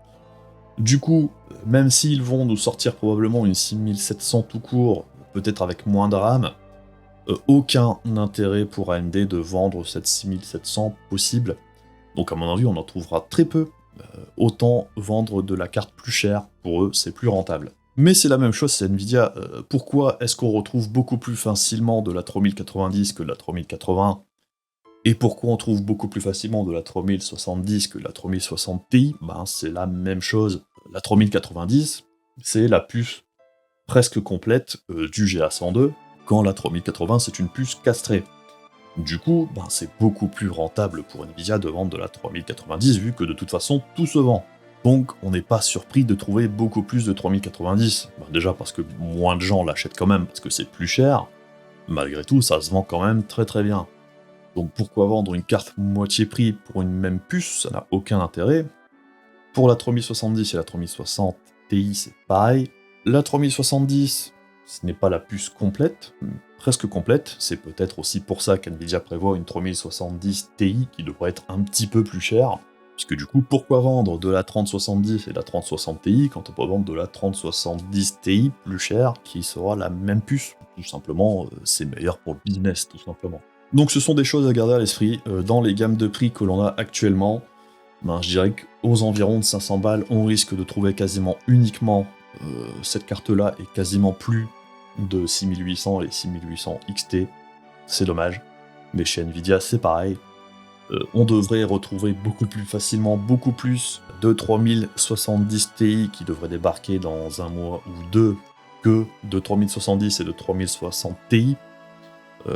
Du coup, même s'ils vont nous sortir probablement une 6700 tout court, peut-être avec moins de RAM, aucun intérêt pour AMD de vendre cette 6700 possible. Donc à mon avis, on en trouvera très peu. Autant vendre de la carte plus chère, pour eux, c'est plus rentable. Mais c'est la même chose, c'est Nvidia. Pourquoi est-ce qu'on retrouve beaucoup plus facilement de la 3090 que de la 3080? Et pourquoi on trouve beaucoup plus facilement de la 3070 que de la 3060 Ti? Ben, c'est la même chose. La 3090, c'est la puce presque complète du GA102, quand la 3080, c'est une puce castrée. Du coup, ben, c'est beaucoup plus rentable pour Nvidia de vendre de la 3090, vu que de toute façon, tout se vend. Donc, on n'est pas surpris de trouver beaucoup plus de 3090. Ben, déjà parce que moins de gens l'achètent quand même, parce que c'est plus cher. Malgré tout, ça se vend quand même très très bien. Donc pourquoi vendre une carte moitié prix pour une même puce? Ça n'a aucun intérêt. Pour la 3070 et la 3060 Ti, c'est pareil. La 3070, ce n'est pas la puce complète, presque complète. C'est peut-être aussi pour ça qu'NVIDIA prévoit une 3070 Ti qui devrait être un petit peu plus chère. Puisque du coup, pourquoi vendre de la 3070 et la 3060 Ti quand on peut vendre de la 3070 Ti plus chère qui sera la même puce? Tout simplement, c'est meilleur pour le business, tout simplement. Donc ce sont des choses à garder à l'esprit. Dans les gammes de prix que l'on a actuellement, ben, je dirais qu'aux environs de 500 balles, on risque de trouver quasiment uniquement cette carte-là et quasiment plus de 6800 et 6800 XT. C'est dommage. Mais chez Nvidia, c'est pareil. On devrait retrouver beaucoup plus facilement, beaucoup plus de 3070 Ti qui devraient débarquer dans un mois ou deux que de 3070 et de 3060 Ti.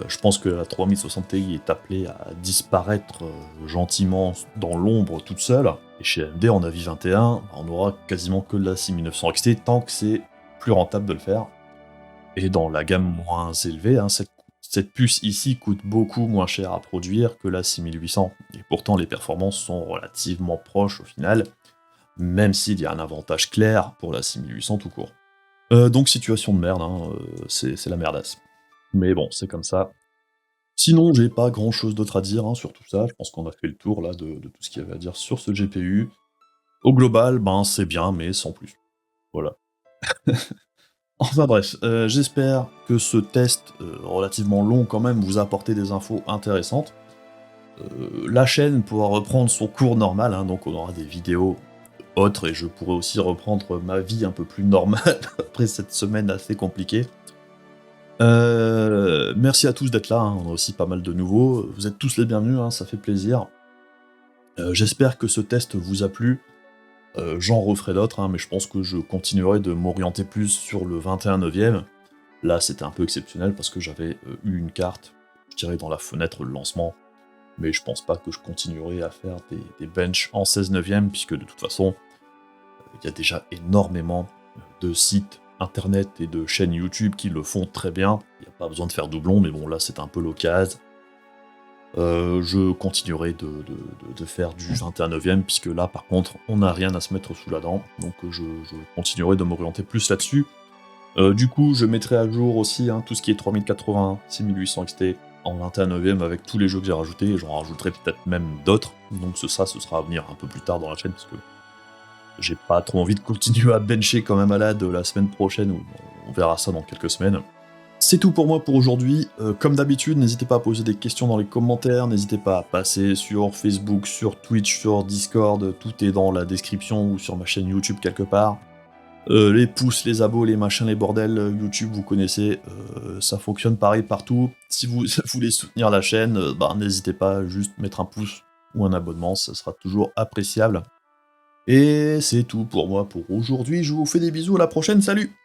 Je pense que la 3060 Ti est appelée à disparaître gentiment dans l'ombre toute seule. Et chez AMD, en Navi 21, on aura quasiment que de la 6900 XT tant que c'est plus rentable de le faire. Et dans la gamme moins élevée, hein, cette puce ici coûte beaucoup moins cher à produire que la 6800. Et pourtant, les performances sont relativement proches au final, même s'il y a un avantage clair pour la 6800 tout court. Donc situation de merde, hein, c'est la merdasse. Mais bon, c'est comme ça. Sinon, j'ai pas grand chose d'autre à dire hein, sur tout ça. Je pense qu'on a fait le tour là de tout ce qu'il y avait à dire sur ce GPU. Au global, ben c'est bien, mais sans plus. Voilà. Enfin bref, j'espère que ce test relativement long quand même vous a apporté des infos intéressantes. La chaîne pourra reprendre son cours normal, hein, donc on aura des vidéos autres et je pourrai aussi reprendre ma vie un peu plus normale après cette semaine assez compliquée. Merci à tous d'être là, hein, on a aussi pas mal de nouveaux, vous êtes tous les bienvenus, hein, ça fait plaisir. J'espère que ce test vous a plu, j'en referai d'autres, hein, mais je pense que je continuerai de m'orienter plus sur le 21/9. Là c'était un peu exceptionnel parce que j'avais eu une carte, je dirais dans la fenêtre le lancement, mais je pense pas que je continuerai à faire des benches en 16 neuvième, puisque de toute façon, il y a déjà énormément de sites internet et de chaînes YouTube qui le font très bien. Il n'y a pas besoin de faire doublon, mais bon, là, c'est un peu l'occasion. Je continuerai de faire du 21 neuvième, puisque là, par contre, on n'a rien à se mettre sous la dent, donc je continuerai de m'orienter plus là-dessus. Du coup, je mettrai à jour aussi tout ce qui est 3080, 6800 XT en 21 neuvième avec tous les jeux que j'ai rajoutés, et j'en rajouterai peut-être même d'autres, donc ce sera à venir un peu plus tard dans la chaîne, parce que j'ai pas trop envie de continuer à bencher quand même à la semaine prochaine, ou on verra ça dans quelques semaines. C'est tout pour moi pour aujourd'hui. Comme d'habitude, n'hésitez pas à poser des questions dans les commentaires, n'hésitez pas à passer sur Facebook, sur Twitch, sur Discord, tout est dans la description ou sur ma chaîne YouTube quelque part. Les pouces, les abos, les machins, les bordels, YouTube, vous connaissez, ça fonctionne pareil partout. Si vous voulez soutenir la chaîne, n'hésitez pas à juste mettre un pouce ou un abonnement, ça sera toujours appréciable. Et c'est tout pour moi pour aujourd'hui, je vous fais des bisous, à la prochaine, salut!